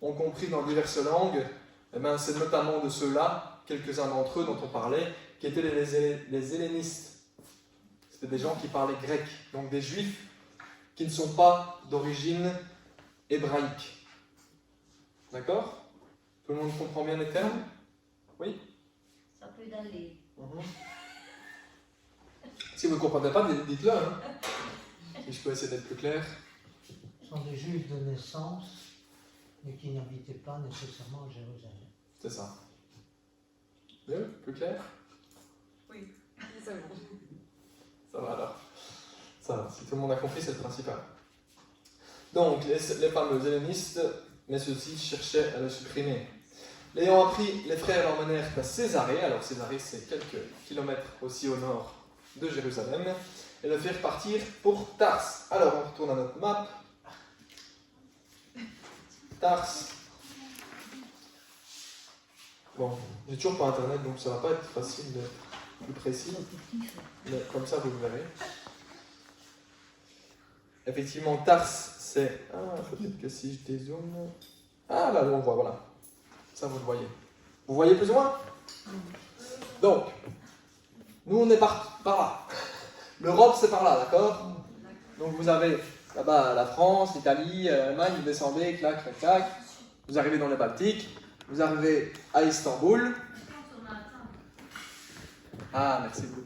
ont compris dans diverses langues, eh ben, c'est notamment de ceux-là, quelques-uns d'entre eux dont on parlait, qui étaient les hellénistes. C'était des gens qui parlaient grec, donc des juifs qui ne sont pas d'origine hébraïque. D'accord? Tout le monde comprend bien les termes? Oui?
Ça peut aller.
Si vous ne comprenez pas, dites-le. Hein. Si je peux essayer d'être plus clair.
Ce sont des juifs de naissance, mais qui n'habitaient pas nécessairement à Jérusalem.
C'est ça. Mieux? Plus clair?
Oui, c'est bon.
Ça va alors. Ça va. Si tout le monde a compris, c'est le principal. Donc, les fameux hellénistes, mais ceux-ci cherchaient à le supprimer. L'ayant appris, les frères l'emmenèrent à Césarée. Alors, Césarée, c'est quelques kilomètres aussi au nord de Jérusalem. Et le firent partir pour Tars. Alors, on retourne à notre map. Tars. Bon, j'ai toujours pas internet, donc ça va pas être facile de plus précis. Mais comme ça, vous le verrez. Effectivement, Tars, c'est... Ah, peut-être que si je dézoome... Ah, là, on voit, voilà. Ça, vous le voyez. Vous voyez plus ou moins? Donc, nous, on est par là. L'Europe, c'est par là, d'accord? Donc, vous avez là-bas la France, l'Italie, l'Allemagne, vous descendez, clac, clac, clac. Vous arrivez dans les Baltiques. Vous arrivez à Istanbul. Ah, merci beaucoup.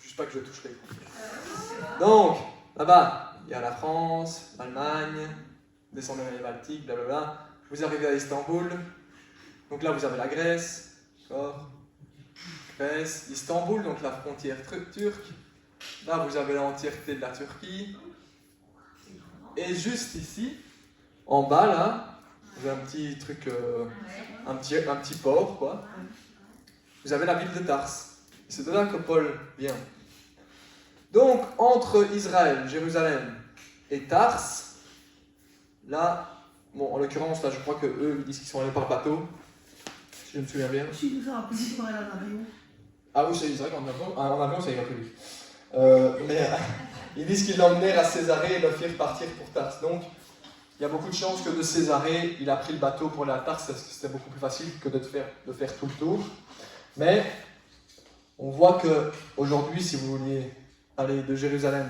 Juste pas que je touche l'écran. Donc, là-bas, il y a la France, l'Allemagne, vous descendez dans les Baltiques, blablabla. Vous arrivez à Istanbul. Donc là, vous avez la Grèce. D'accord? Grèce, Istanbul, donc la frontière turque. Là, vous avez l'entièreté de la Turquie. Et juste ici, en bas, là, vous avez un petit truc, un petit port, quoi. Vous avez la ville de Tars. C'est de là que Paul vient. Donc, entre Israël, Jérusalem et Tars, là, bon, en l'occurrence, là, je crois qu'eux, ils disent qu'ils sont allés par bateau, si je me souviens bien.
Si nous avons appris pour aller en avion.
Ah oui, c'est vrai qu'en avion, ça ira plus vite. Ils disent qu'ils l'emmenèrent à Césarée et le firent partir pour Tars. Donc, il y a beaucoup de chances que de Césarée, il a pris le bateau pour aller à Tars, parce que c'était beaucoup plus facile que de faire tout le tour. Mais, on voit que aujourd'hui, si vous vouliez aller de Jérusalem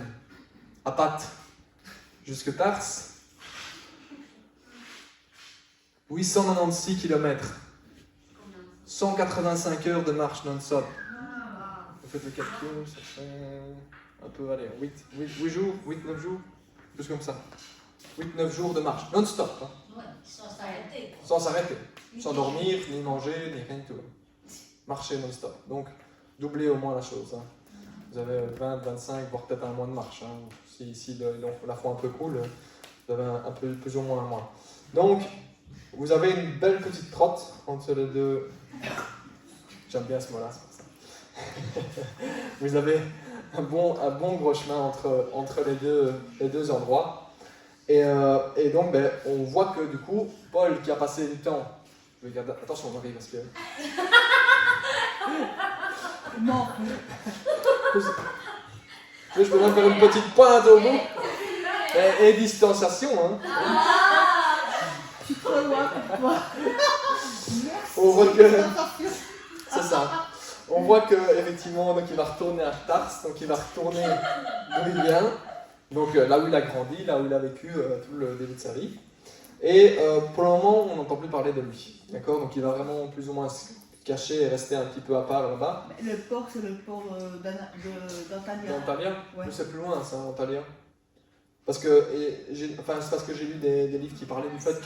à Pâtes jusque Tars, 896 km, 185 heures de marche non-stop. Vous faites le calcul, ça fait un peu, allez, 8 jours, 8-9 jours, plus comme ça. 8-9 jours de marche, non-stop. Hein.
Ouais, sans s'arrêter.
Sans s'arrêter, sans dormir, ni manger, ni rien du tout. Marcher non-stop. Donc, doublez au moins la chose. Hein. Vous avez 20, 25, voire peut-être un mois de marche. Hein. Si la font un peu cool, vous avez un peu plus ou moins un mois. Donc, vous avez une belle petite trotte entre les deux. J'aime bien ce mot-là, c'est pour ça. Vous avez un bon gros chemin entre les deux endroits. Et donc, ben, on voit que du coup, Paul qui a passé du temps. Je vais garder, attention, Marie, parce que.
Non.
Je peux même faire une petite pointe au bout. Et distanciation, hein.
Je suis trop loin pour toi.
On voit que. C'est ça. On voit que effectivement, donc il va retourner à Tars, donc il va retourner d'où il vient, donc là où il a grandi, là où il a vécu tout le début de sa vie. Et pour le moment, on n'entend plus parler de lui. D'accord? Donc il va vraiment plus ou moins cachaient et restaient un petit peu à part là-bas.
Le port, c'est le port d'Antalya.
Antalya,
Ouais.
c'est plus loin ça, Antalya. Parce que, c'est parce que j'ai lu des livres qui parlaient du fait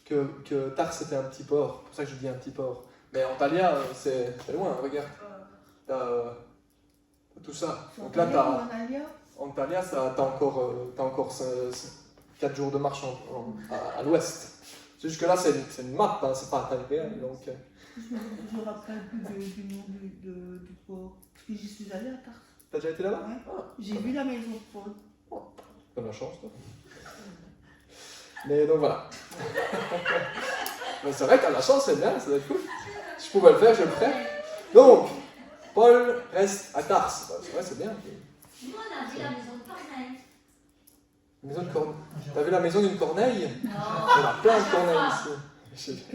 que Tars c'était un petit port, c'est pour ça que je dis un petit port. Mais Antalya, c'est loin, regarde. T'as tout ça. Donc là, Antalya, t'as encore 4 jours de marche à l'ouest. C'est juste que là, c'est une map, hein, c'est pas Antalya. Donc,
Je me rappelle plus du nom du port. Parce que j'y suis allée à Tars.
t'as déjà été là-bas?
Ouais.
Ah,
J'ai vu la maison de Paul.
t'as de la chance, toi. Mais donc voilà. Mais c'est vrai que t'as de la chance, c'est bien, ça doit être cool. Si je pouvais le faire, je le ferais. Donc, Paul reste à Tars. C'est vrai, c'est bien.
Nous, on a vu la maison de Corneille.
Maison de Corneille. T'as vu la maison d'une corneille?
Non.
Il y en a plein de corneilles ici.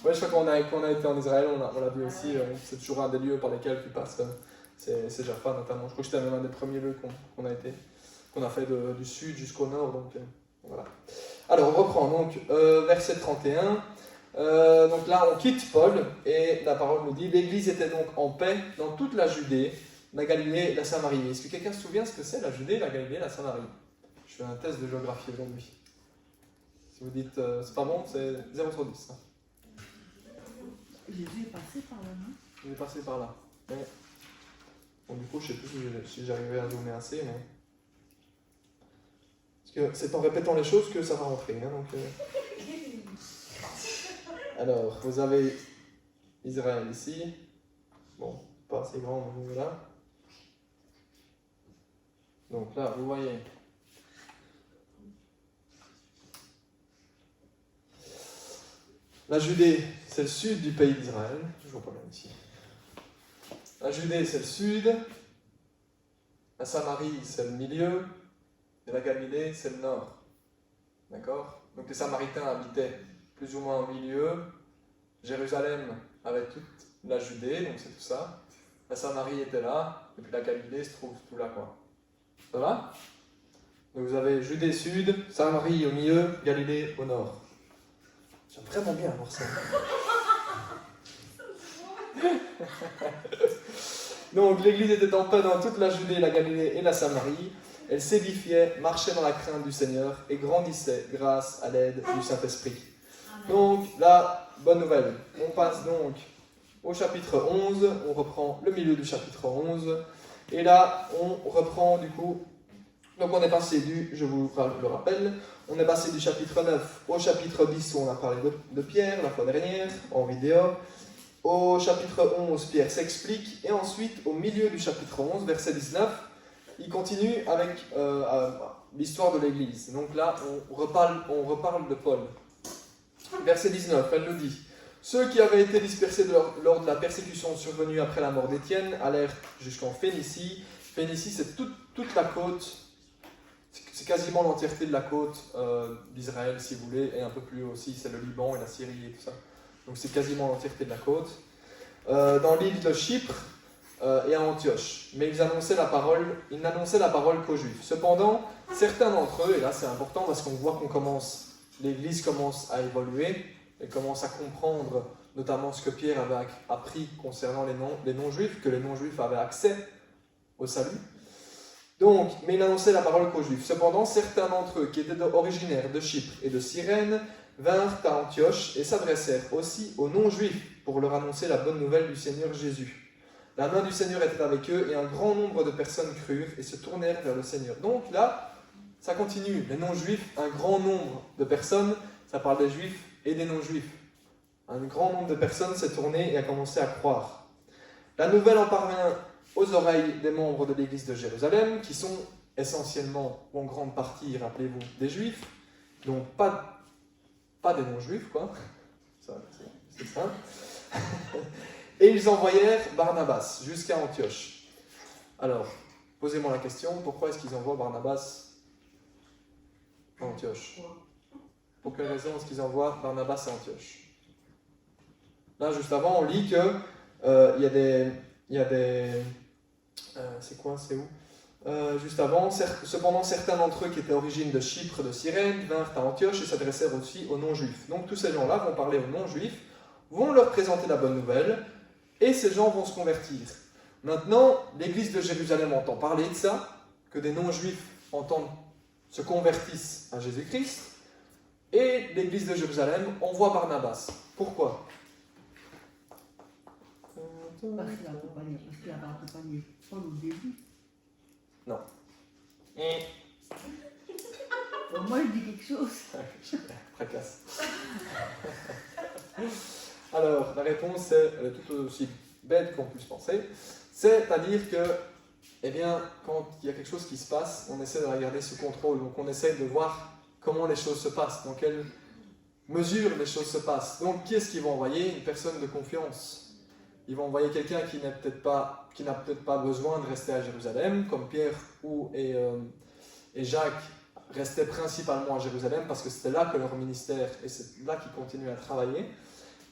Ouais, je crois qu'on a été en Israël, on l'a vu aussi. C'est toujours un des lieux par lesquels tu passes. C'est Jaffa notamment. Je crois que c'était même un des premiers lieux qu'on a fait du sud jusqu'au nord. Donc voilà. Alors on reprend donc verset 31. Donc là on quitte Paul et la parole nous dit: l'église était donc en paix dans toute la Judée, la Galilée et la Samarie. Est-ce que quelqu'un se souvient ce que c'est la Judée, la Galilée et la Samarie? Je fais un test de géographie aujourd'hui. Si vous dites c'est pas bon, c'est 0 sur 10. Hein.
Jésus est passé par là, non?
Il est passé par là. Mais... Bon, du coup, je sais plus si j'arrivais à zoomer assez, mais... Parce que c'est en répétant les choses que ça va rentrer. Hein, donc, Alors, vous avez Israël ici. Bon, pas assez grand, mais voilà. Donc là, vous voyez... La Judée, c'est le sud du pays d'Israël. Je vois pas bien ici. La Judée, c'est le sud. La Samarie, c'est le milieu. Et la Galilée, c'est le nord. D'accord? Donc les Samaritains habitaient plus ou moins au milieu. Jérusalem avait toute la Judée, donc c'est tout ça. La Samarie était là. Et puis la Galilée se trouve tout là, quoi. Ça va? Donc vous avez Judée sud, Samarie au milieu, Galilée au nord. J'aime vraiment bien voir ça. Donc l'église était en paix dans toute la Judée, la Galilée et la Samarie. Elle s'édifiait, marchait dans la crainte du Seigneur et grandissait grâce à l'aide du Saint-Esprit. Donc la bonne nouvelle. On passe donc au chapitre 11. On reprend le milieu du chapitre 11. Et là, on reprend du coup... Donc on est passé je vous le rappelle, on est passé du chapitre 9 au chapitre 10 où on a parlé de Pierre la fois dernière, en vidéo. Au chapitre 11, Pierre s'explique. Et ensuite, au milieu du chapitre 11, verset 19, il continue avec l'histoire de l'Église. Donc là, on reparle de Paul. Verset 19, elle nous dit: ceux qui avaient été dispersés lors de la persécution survenue après la mort d'Étienne allèrent jusqu'en Phénicie. Phénicie, c'est toute la côte. C'est quasiment l'entièreté de la côte d'Israël, si vous voulez, et un peu plus haut aussi, c'est le Liban et la Syrie et tout ça. Donc c'est quasiment l'entièreté de la côte. Dans l'île de Chypre et à Antioche. Mais ils n'annonçaient la parole qu'aux Juifs. Cependant, certains d'entre eux, et là c'est important parce qu'on voit l'Église commence à évoluer, et commence à comprendre notamment ce que Pierre avait appris concernant les non-juifs, que les non-juifs avaient accès au salut. Donc, mais il annonçait la parole qu'aux Juifs. Cependant, certains d'entre eux, qui étaient originaires de Chypre et de Cyrène, vinrent à Antioche et s'adressèrent aussi aux non-juifs pour leur annoncer la bonne nouvelle du Seigneur Jésus. La main du Seigneur était avec eux et un grand nombre de personnes crurent et se tournèrent vers le Seigneur. Donc là, ça continue. Les non-juifs, un grand nombre de personnes, ça parle des juifs et des non-juifs. Un grand nombre de personnes s'est tourné et a commencé à croire. La nouvelle en parvint aux oreilles des membres de l'église de Jérusalem, qui sont essentiellement, ou en grande partie, rappelez-vous, des juifs, donc pas des non-juifs, quoi. C'est ça. Et ils envoyèrent Barnabas jusqu'à Antioche. Alors, posez-moi la question, pourquoi est-ce qu'ils envoient Barnabas à Antioche? Pour quelle raison est-ce qu'ils envoient Barnabas à Antioche? Là, juste avant, on lit que il y a des c'est quoi, c'est où? Juste avant, cependant certains d'entre eux qui étaient origines de Chypre, de Cyrène, vinrent à Antioche et s'adressèrent aussi aux non-juifs. Donc tous ces gens-là vont parler aux non-juifs, vont leur présenter la bonne nouvelle et ces gens vont se convertir. Maintenant, l'église de Jérusalem entend parler de ça, que des non-juifs se convertissent à Jésus-Christ, et l'église de Jérusalem envoie Barnabas. Pourquoi?
Parce qu'il avait accompagné Paul au début.
Non.
Au moins, il dit quelque chose.
Fracasse. Alors, la réponse elle est tout aussi bête qu'on puisse penser. C'est-à-dire que, eh bien, quand il y a quelque chose qui se passe, on essaie de regarder sous contrôle. Donc, on essaie de voir comment les choses se passent, dans quelle mesure les choses se passent. Donc, qui est-ce qu'ils vont envoyer? Une personne de confiance. Ils vont envoyer quelqu'un qui n'a peut-être pas besoin de rester à Jérusalem, comme Pierre et Jacques restaient principalement à Jérusalem parce que c'était là que leur ministère, et c'est là qu'ils continuaient à travailler.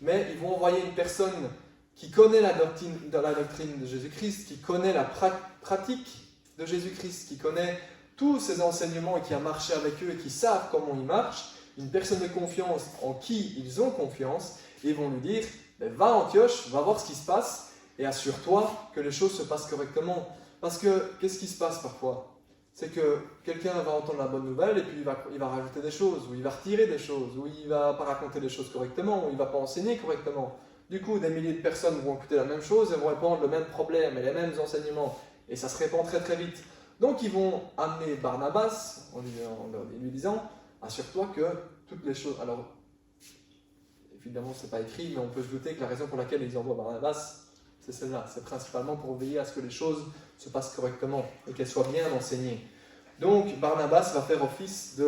Mais ils vont envoyer une personne qui connaît la doctrine de Jésus-Christ, qui connaît la pratique de Jésus-Christ, qui connaît tous ses enseignements et qui a marché avec eux et qui savent comment ils marchent, une personne de confiance en qui ils ont confiance, et ils vont lui dire va à Antioche, va voir ce qui se passe et assure-toi que les choses se passent correctement. Parce que qu'est-ce qui se passe parfois? C'est que quelqu'un va entendre la bonne nouvelle et puis il va rajouter des choses, ou il va retirer des choses, ou il ne va pas raconter les choses correctement, ou il ne va pas enseigner correctement. Du coup, des milliers de personnes vont écouter la même chose et vont répondre le même problème et les mêmes enseignements. Et ça se répand très très vite. Donc ils vont amener Barnabas en lui disant « Assure-toi que toutes les choses… » Alors, évidemment, ce n'est pas écrit, mais on peut se douter que la raison pour laquelle ils envoient Barnabas, c'est celle-là. C'est principalement pour veiller à ce que les choses se passent correctement et qu'elles soient bien enseignées. Donc, Barnabas va faire office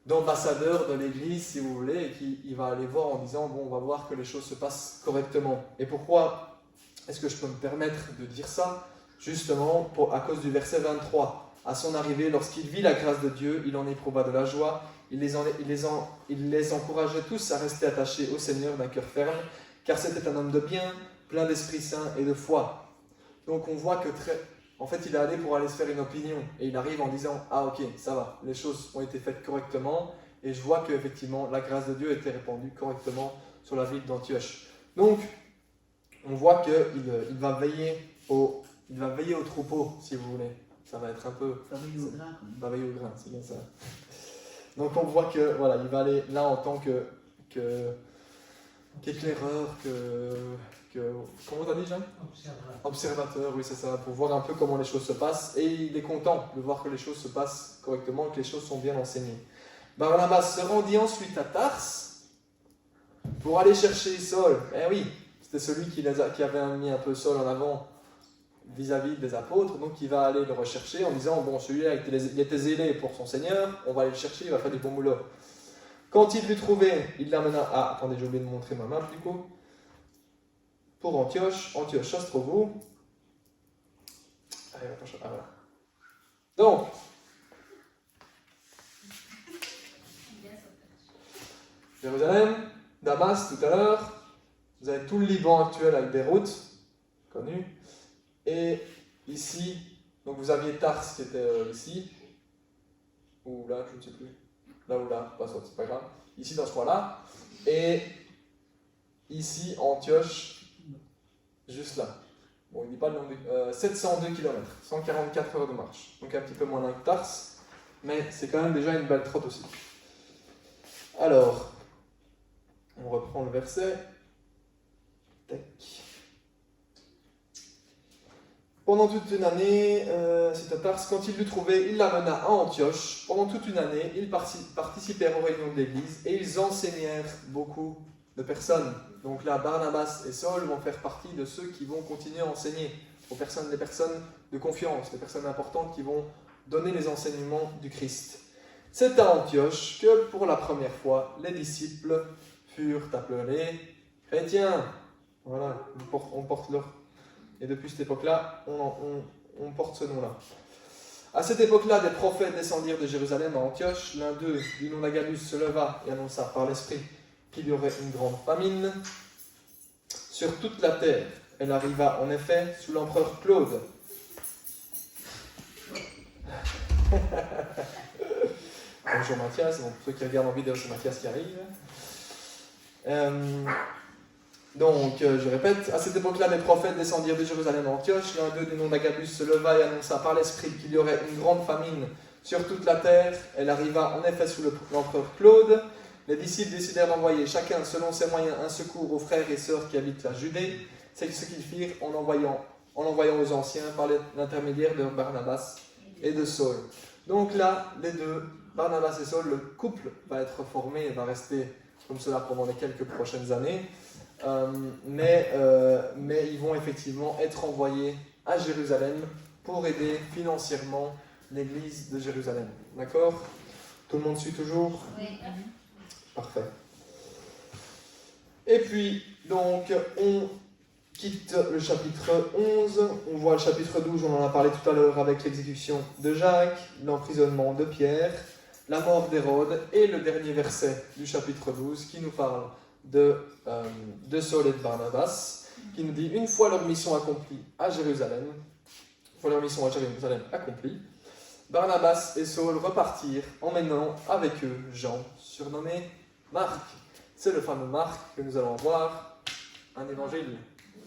d'ambassadeur de l'Église, si vous voulez, et il va aller voir en disant « Bon, on va voir que les choses se passent correctement. » Et pourquoi est-ce que je peux me permettre de dire ça? Justement, à cause du verset 23. À son arrivée, lorsqu'il vit la grâce de Dieu, il en éprouva de la joie. Il les encourageait tous à rester attachés au Seigneur d'un cœur ferme, car c'était un homme de bien, plein d'Esprit Saint et de foi. Donc on voit que en fait, il est allé pour aller se faire une opinion, et il arrive en disant « Ah ok, ça va, les choses ont été faites correctement, et je vois qu'effectivement, la grâce de Dieu était répandue correctement sur la ville d'Antioche. » Donc, on voit qu'il va veiller au troupeau, si vous voulez. Ça va être un peu…
Ça veille au grain.
Il va veiller au grain, c'est bien ça. Donc on voit que voilà, il va aller là en tant qu'éclaireur, comment t'as dit, Jean? Observateur, oui c'est ça, pour voir un peu comment les choses se passent. Et il est content de voir que les choses se passent correctement, que les choses sont bien enseignées. Barnabas se rendit ensuite à Tarse pour aller chercher Saul. Eh oui, c'était celui qui avait mis un peu Saul en avant vis-à-vis des apôtres, donc il va aller le rechercher en disant « Bon, celui-là, il était zélé pour son Seigneur, on va aller le chercher, il va faire du bon boulot. » Quand il l'eut trouvé, il l'amena… Ah, attendez, j'ai oublié de montrer ma map du coup. Pour Antioche, ça se trouve où? Allez, attention, ah voilà. Donc, Jérusalem, Damas tout à l'heure, vous avez tout le Liban actuel avec Beyrouth, connu. Et ici, donc vous aviez Tarse qui était ici, ou là, je ne sais plus, là ou là, c'est pas grave, ici dans ce coin-là, et ici Antioche, juste là. Bon, il ne dit pas le nom 702 km, 144 heures de marche, donc un petit peu moins loin que Tarse, mais c'est quand même déjà une belle trotte aussi. Alors, on reprend le verset. Tac. Pendant toute une année, c'est à Tarse, quand il l'eut trouvé, il l'amena à Antioche. Pendant toute une année, ils participèrent aux réunions de l'Église et ils enseignèrent beaucoup de personnes. Donc là, Barnabas et Saul vont faire partie de ceux qui vont continuer à enseigner aux personnes, des personnes de confiance, des personnes importantes qui vont donner les enseignements du Christ. C'est à Antioche que, pour la première fois, les disciples furent appelés chrétiens. Voilà, on porte leur... Et depuis cette époque-là, on porte ce nom-là. À cette époque-là, des prophètes descendirent de Jérusalem à Antioche. L'un d'eux, du nom d'Agabus, se leva et annonça par l'Esprit qu'il y aurait une grande famine sur toute la terre. Elle arriva en effet sous l'empereur Claude. Bonjour Mathias, donc ceux qui regardent en vidéo, c'est Mathias qui arrive. Donc, je répète, à cette époque-là, les prophètes descendirent de Jérusalem à Antioche. L'un d'eux, du nom d'Agabus, se leva et annonça par l'Esprit qu'il y aurait une grande famine sur toute la terre. Elle arriva en effet sous l'empereur Claude. Les disciples décidèrent d'envoyer chacun, selon ses moyens, un secours aux frères et sœurs qui habitent la Judée. C'est ce qu'ils firent en l'envoyant aux anciens par l'intermédiaire de Barnabas et de Saul. Donc là, les deux, Barnabas et Saul, le couple va être formé et va rester comme cela pendant les quelques prochaines années. Mais ils vont effectivement être envoyés à Jérusalem pour aider financièrement l'église de Jérusalem. D'accord? Tout le monde suit toujours?
Oui.
Parfait. Et puis, donc, on quitte le chapitre 11, on voit le chapitre 12, on en a parlé tout à l'heure avec l'exécution de Jacques, l'emprisonnement de Pierre, la mort d'Hérode et le dernier verset du chapitre 12 qui nous parle de Saul et de Barnabas, qui nous dit une fois leur mission accomplie à Jérusalem, Barnabas et Saul repartirent, emmenant avec eux Jean, surnommé Marc. C'est le fameux Marc que nous allons voir un évangile.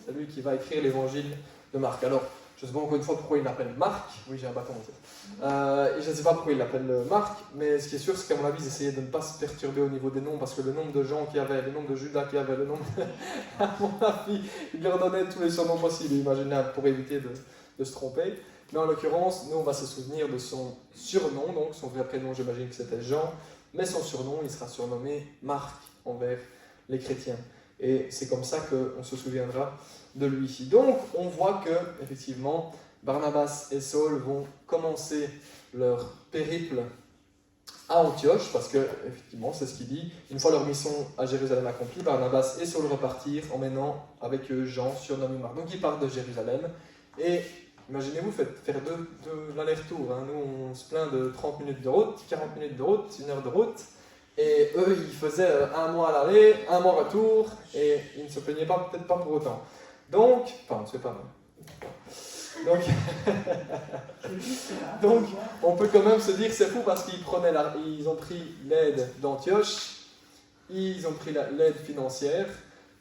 C'est lui qui va écrire l'évangile de Marc. Alors, je ne sais pas encore une fois pourquoi il l'appelle Marc. Oui, j'ai un bâton en fait. Et je ne sais pas pourquoi il l'appelle Marc, mais ce qui est sûr, c'est qu'à mon avis, ils essayaient de ne pas se perturber au niveau des noms, parce que le nombre de gens qu'il y avait, le nombre de Judas qu'il y avait, le nombre à mon avis, il leur donnait tous les surnoms possibles, imaginables, pour éviter de se tromper. Mais en l'occurrence, nous, on va se souvenir de son surnom, donc son vrai prénom, j'imagine que c'était Jean, mais son surnom, il sera surnommé Marc envers les chrétiens. Et c'est comme ça qu'on se souviendra de lui. Donc, on voit que, effectivement, Barnabas et Saul vont commencer leur périple à Antioche, parce que, effectivement, c'est ce qu'il dit. Une fois leur mission à Jérusalem accomplie, Barnabas et Saul repartirent, emmenant avec eux Jean, surnommé Marc. Donc, ils partent de Jérusalem. Et imaginez-vous faire de l'aller-retour. Hein. Nous, on se plaint de 30 minutes de route, 40 minutes de route, 1 heure de route. Et eux, ils faisaient un mois à l'aller, un mois retour, et ils ne se plaignaient peut-être pas pour autant. Donc, enfin, c'est pas mal. Donc, on peut quand même se dire c'est fou parce ils ont pris l'aide d'Antioche, ils ont pris l'aide financière.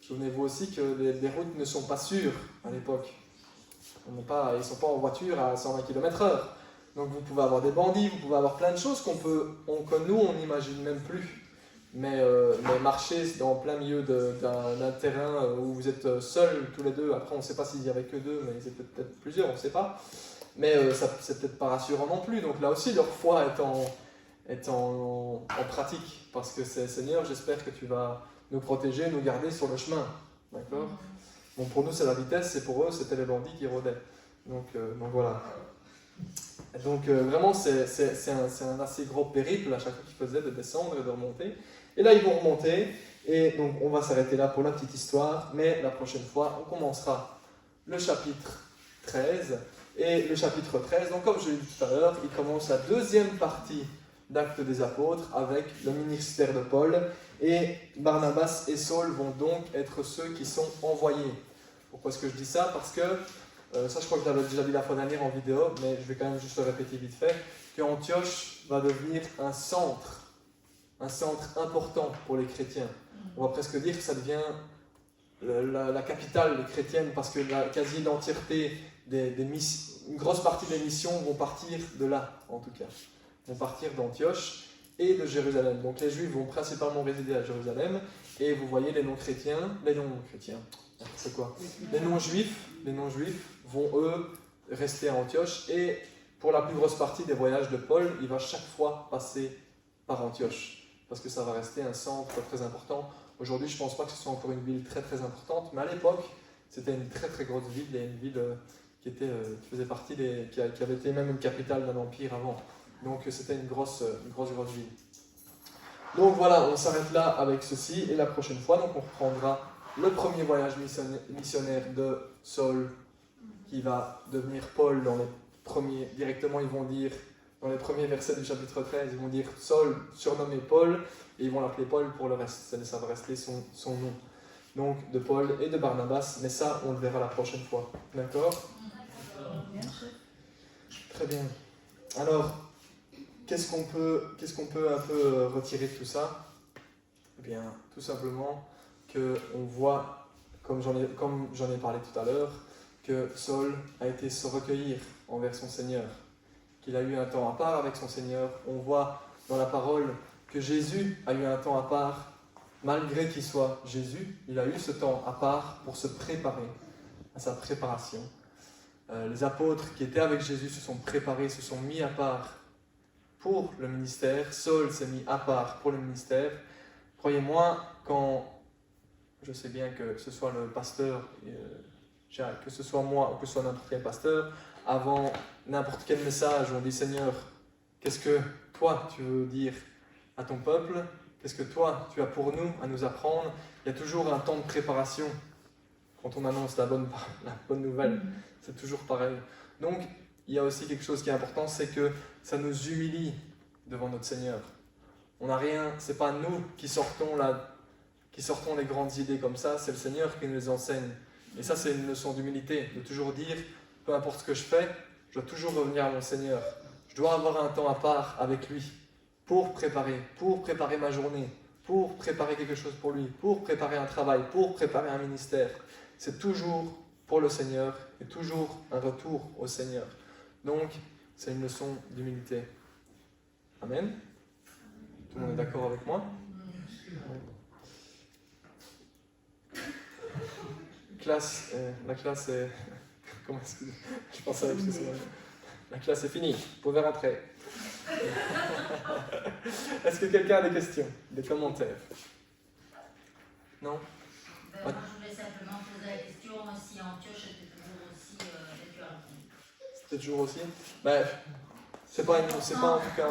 Souvenez-vous aussi que les routes ne sont pas sûres à l'époque. Ils ne sont pas en voiture à 120 km/h. Donc vous pouvez avoir des bandits, vous pouvez avoir plein de choses que nous, on n'imagine même plus. Mais marcher dans plein milieu d'un terrain où vous êtes seuls tous les deux, après on ne sait pas s'il n'y avait que deux, mais ils étaient peut-être plusieurs, on ne sait pas. Mais c'est peut-être pas rassurant non plus. Donc là aussi, leur foi est en pratique. Parce que c'est Seigneur, j'espère que tu vas nous protéger, nous garder sur le chemin. D'accord? Bon, pour nous, c'est la vitesse, et pour eux, c'était les bandits qui rôdaient. Donc voilà. Donc vraiment, c'est un assez gros périple à chaque fois qu'ils faisaient de descendre et de remonter. Et là, ils vont remonter, et donc on va s'arrêter là pour la petite histoire, mais la prochaine fois, on commencera le chapitre 13. Et le chapitre 13, donc comme je l'ai dit tout à l'heure, il commence la deuxième partie d'Actes des Apôtres avec le ministère de Paul, et Barnabas et Saul vont donc être ceux qui sont envoyés. Pourquoi est-ce que je dis ça? Parce que ça, je crois que je l'avais déjà dit la fois dernière en vidéo, mais je vais quand même juste le répéter vite fait, qu'Antioche va devenir un centre important pour les chrétiens. On va presque dire que ça devient la capitale chrétienne, parce que la quasi l'entièreté une grosse partie des missions vont partir de là, en tout cas. Vont partir d'Antioche et de Jérusalem. Donc les Juifs vont principalement résider à Jérusalem, et vous voyez les non-chrétiens, c'est quoi? Les non-juifs vont eux rester à Antioche, et pour la plus grosse partie des voyages de Paul, il va chaque fois passer par Antioche, parce que ça va rester un centre très important. Aujourd'hui, je ne pense pas que ce soit encore une ville très très importante, mais à l'époque, c'était une très très grosse ville, et une ville qui faisait partie qui avait été même une capitale d'un empire avant. Donc c'était une grosse ville. Donc voilà, on s'arrête là avec ceci, et la prochaine fois, donc on reprendra le premier voyage missionnaire de Saul, qui va devenir Paul directement ils vont dire, dans les premiers versets du chapitre 13, ils vont dire Saul, surnommé Paul, et ils vont l'appeler Paul pour le reste, ça va rester son nom. Donc de Paul et de Barnabas, mais ça on le verra la prochaine fois. D'accord? Très bien. Alors, qu'est-ce qu'on peut un peu retirer de tout ça? Eh bien, tout simplement qu'on voit comme j'en ai parlé tout à l'heure, que Saul a été se recueillir envers son Seigneur, qu'il a eu un temps à part avec son Seigneur. On voit dans la parole que Jésus a eu un temps à part, malgré qu'il soit Jésus, il a eu ce temps à part pour se préparer à sa préparation. Les apôtres qui étaient avec Jésus se sont préparés, se sont mis à part pour le ministère. Saul s'est mis à part pour le ministère. Croyez-moi, quand je sais bien que ce soit le pasteur, que ce soit moi ou que ce soit n'importe quel pasteur, avant n'importe quel message, on dit Seigneur, qu'est-ce que toi tu veux dire à ton peuple? Qu'est-ce que toi tu as pour nous à nous apprendre? Il y a toujours un temps de préparation quand on annonce la bonne nouvelle. C'est toujours pareil. Donc, il y a aussi quelque chose qui est important, c'est que ça nous humilie devant notre Seigneur. On n'a rien, c'est pas nous qui sortons les grandes idées comme ça, c'est le Seigneur qui nous les enseigne. Et ça, c'est une leçon d'humilité, de toujours dire, peu importe ce que je fais, je dois toujours revenir à mon Seigneur. Je dois avoir un temps à part avec lui pour préparer ma journée, pour préparer quelque chose pour lui, pour préparer un travail, pour préparer un ministère. C'est toujours pour le Seigneur et toujours un retour au Seigneur. Donc, c'est une leçon d'humilité. Amen. Tout le monde est d'accord avec moi? La classe est... Comment est-ce que... Je pense à la classe est finie. Vous pouvez rentrer. Est-ce que quelqu'un a des questions, des commentaires? Non?
Moi, je voulais simplement poser la question si Antioche était toujours aussi rituel.
C'était toujours aussi? Ben, c'est pas en tout cas...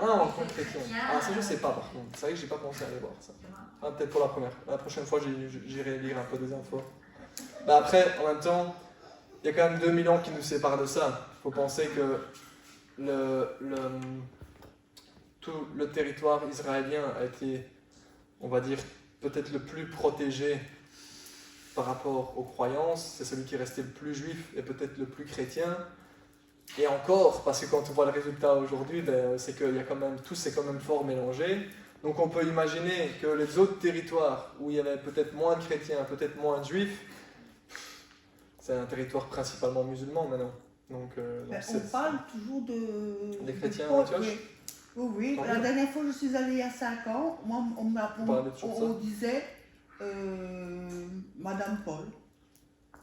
Ah, en tant que chrétien. Ah, ça je sais pas par contre. C'est vrai que j'ai pas pensé à aller voir ça. Ah, peut-être pour la première. La prochaine fois, j'irai lire un peu des infos. Ben après, en même temps, il y a quand même 2000 ans qui nous séparent de ça. Il faut penser que tout le territoire israélien a été, on va dire, peut-être le plus protégé par rapport aux croyances. C'est celui qui est resté le plus juif et peut-être le plus chrétien. Et encore, parce que quand on voit le résultat aujourd'hui, ben, c'est qu'il y a quand même, tout s'est quand même fort mélangé. Donc on peut imaginer que les autres territoires où il y avait peut-être moins de chrétiens, peut-être moins de juifs, c'est un territoire principalement musulman maintenant. Donc,
on parle toujours
des chrétiens
de
Antioche.
Oui. La dernière fois que je suis allée il y a 5 ans, moi, on disait Madame Paul.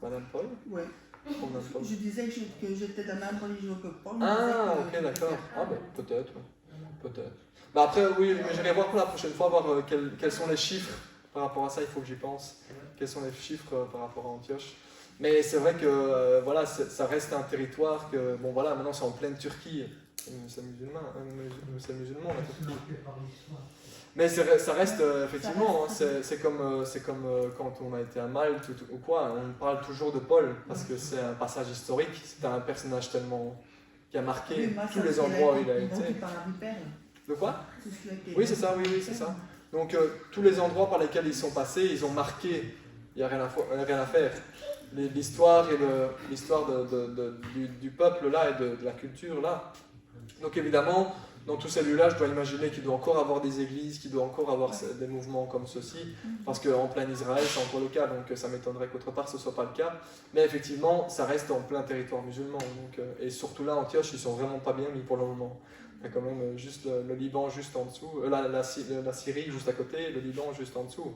Madame Paul?
Oui. Je disais que j'étais de la même religion que Paul.
Ah, ok, d'accord. Ah, ben, peut-être. Bah après, oui, mais j'irai voir pour la prochaine fois, voir quels sont les chiffres par rapport à ça, il faut que j'y pense. Quels sont les chiffres par rapport à Antioche. Mais c'est vrai que voilà, ça reste un territoire que, bon voilà, maintenant c'est en pleine Turquie. C'est musulman la Turquie. Mais ça reste effectivement, c'est comme quand on a été à Malte ou quoi, on parle toujours de Paul parce que c'est un passage historique, c'est un personnage tellement qui a marqué tous les endroits où il a été. De quoi? Oui, c'est ça, oui, c'est ça. Donc tous les endroits par lesquels ils sont passés, ils ont marqué, il n'y a rien à faire. L'histoire et l'histoire du peuple là et de la culture là. Donc évidemment, dans tous ces lieux-là, je dois imaginer qu'il doit encore avoir des églises, qu'il doit encore avoir des mouvements comme ceci, parce qu'en plein Israël, c'est encore le cas, donc ça m'étonnerait qu'autre part ce ne soit pas le cas. Mais effectivement, ça reste en plein territoire musulman. Donc, et surtout là, Antioche, ils ne sont vraiment pas bien mis pour le moment. Il y a quand même juste le Liban juste en dessous, la Syrie juste à côté, le Liban juste en dessous.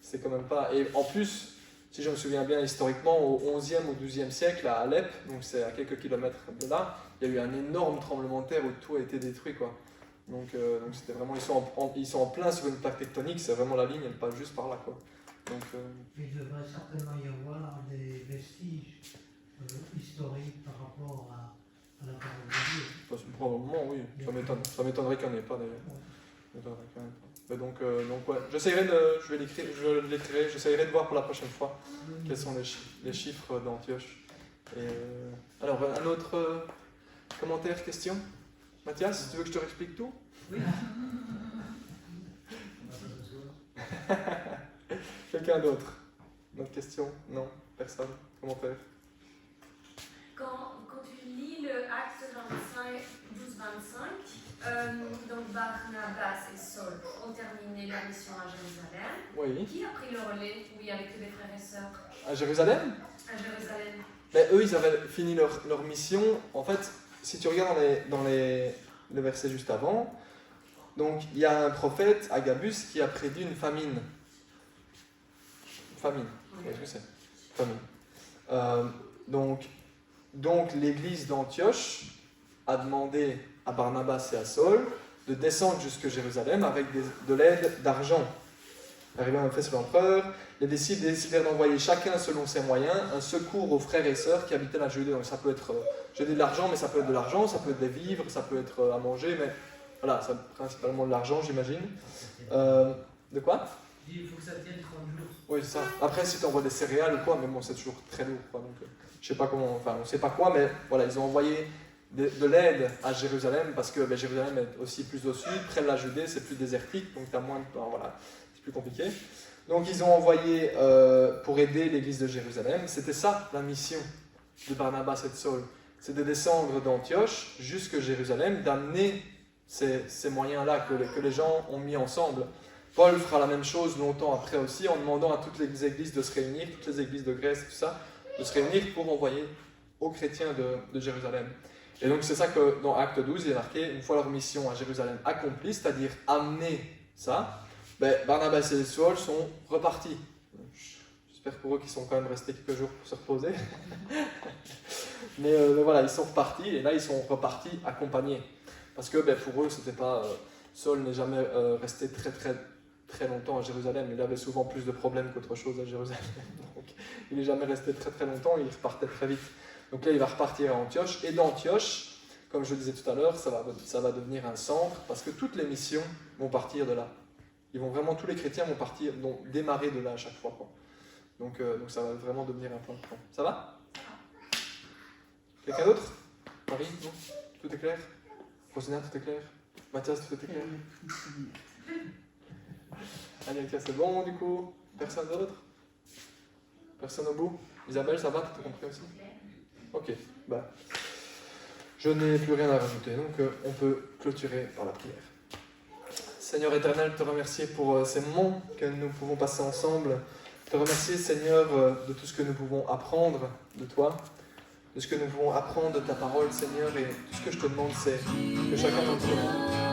C'est quand même pas... Et en plus, si je me souviens bien historiquement, au 11e ou 12e siècle, à Alep, donc c'est à quelques kilomètres de là, il y a eu un énorme tremblement de terre où tout a été détruit, quoi. Donc c'était vraiment, ils sont en plein sur une plaque tectonique, c'est vraiment la ligne, elle passe juste par là, quoi. Donc,
il devrait certainement y avoir des vestiges historiques par rapport à la parole de Dieu.
Probablement, oui. Ça m'étonnerait qu'il n'y en ait pas, d'ailleurs. Mais donc ouais, je l'écrirai, j'essaierai de voir pour la prochaine fois quels sont les chiffres d'Antioche. Alors, un autre commentaire, question? Mathias, tu veux que je te réexplique tout?
Oui.
Quelqu'un d'autre? Une autre question? Non? Personne? Commentaire?
Quand tu lis le Acte 25, 12-25, Donc Barnabas et Saul ont terminé la mission à Jérusalem.
Oui.
Qui a pris le relais où il n'y avait que des frères et sœurs
À Jérusalem?
à Jérusalem?
Mais eux, ils avaient fini leur mission. En fait, si tu regardes dans les versets juste avant, donc il y a un prophète, Agabus, qui a prédit une famine. Famine, qu'est-ce que c'est? Famine. Donc l'église d'Antioche a demandé à Barnabas et à Saul de descendre jusque Jérusalem avec de l'aide d'argent. Arrivé en fait sur l'empereur, les disciples décidèrent d'envoyer chacun selon ses moyens un secours aux frères et sœurs qui habitaient la Judée. Donc ça peut être, je dis de l'argent, mais ça peut être de l'argent, ça peut être des vivres, ça peut être à manger, mais voilà, c'est principalement de l'argent, j'imagine. De quoi?
Il faut que ça tienne 30 jours.
Oui, c'est ça. Après, si tu envoies des céréales ou quoi, mais bon, c'est toujours très lourd, quoi. Donc, je sais pas comment, enfin, on sait pas quoi, mais voilà, ils ont envoyé de l'aide à Jérusalem parce que Jérusalem est aussi plus au sud, près de la Judée, c'est plus désertique, donc tu as moins de temps, voilà, c'est plus compliqué. Donc, ils ont envoyé pour aider l'église de Jérusalem. C'était ça la mission de Barnabas et de Saul, c'est de descendre d'Antioche jusque Jérusalem, d'amener ces moyens-là que les gens ont mis ensemble. Paul fera la même chose longtemps après aussi, en demandant à toutes les églises de se réunir, toutes les églises de Grèce, tout ça, de se réunir pour envoyer aux chrétiens de Jérusalem. Et donc c'est ça que dans Acte 12, il est marqué, une fois leur mission à Jérusalem accomplie, c'est-à-dire amener ça, Barnabas et Saul sont repartis. J'espère pour eux qu'ils sont quand même restés quelques jours pour se reposer. mais voilà, ils sont repartis, et là ils sont repartis accompagnés. Parce que pour eux, c'était pas... Saul n'est jamais resté très longtemps à Jérusalem. Il avait souvent plus de problèmes qu'autre chose à Jérusalem. Donc, il n'est jamais resté très longtemps, il repartait très vite. Donc là, il va repartir à Antioche. Et d'Antioche, comme je le disais tout à l'heure, ça va devenir un centre, parce que toutes les missions vont partir de là. Tous les chrétiens vont démarrer de là à chaque fois, quoi. Donc ça va vraiment devenir un point de point. Ça va? Quelqu'un d'autre? Marie? Non? Tout est clair? Rosina, tout est clair? Mathias, tout est clair? Allez, tiens, c'est bon du coup? Personne d'autre? Personne au bout? Isabelle, ça va? T'as compris aussi? Ok, je n'ai plus rien à rajouter, donc on peut clôturer par la prière. Seigneur éternel, te remercier pour ces moments que nous pouvons passer ensemble. Te remercier, Seigneur, de tout ce que nous pouvons apprendre de toi, de ce que nous pouvons apprendre de ta parole, Seigneur, et tout ce que je te demande, c'est que chacun d'entre nous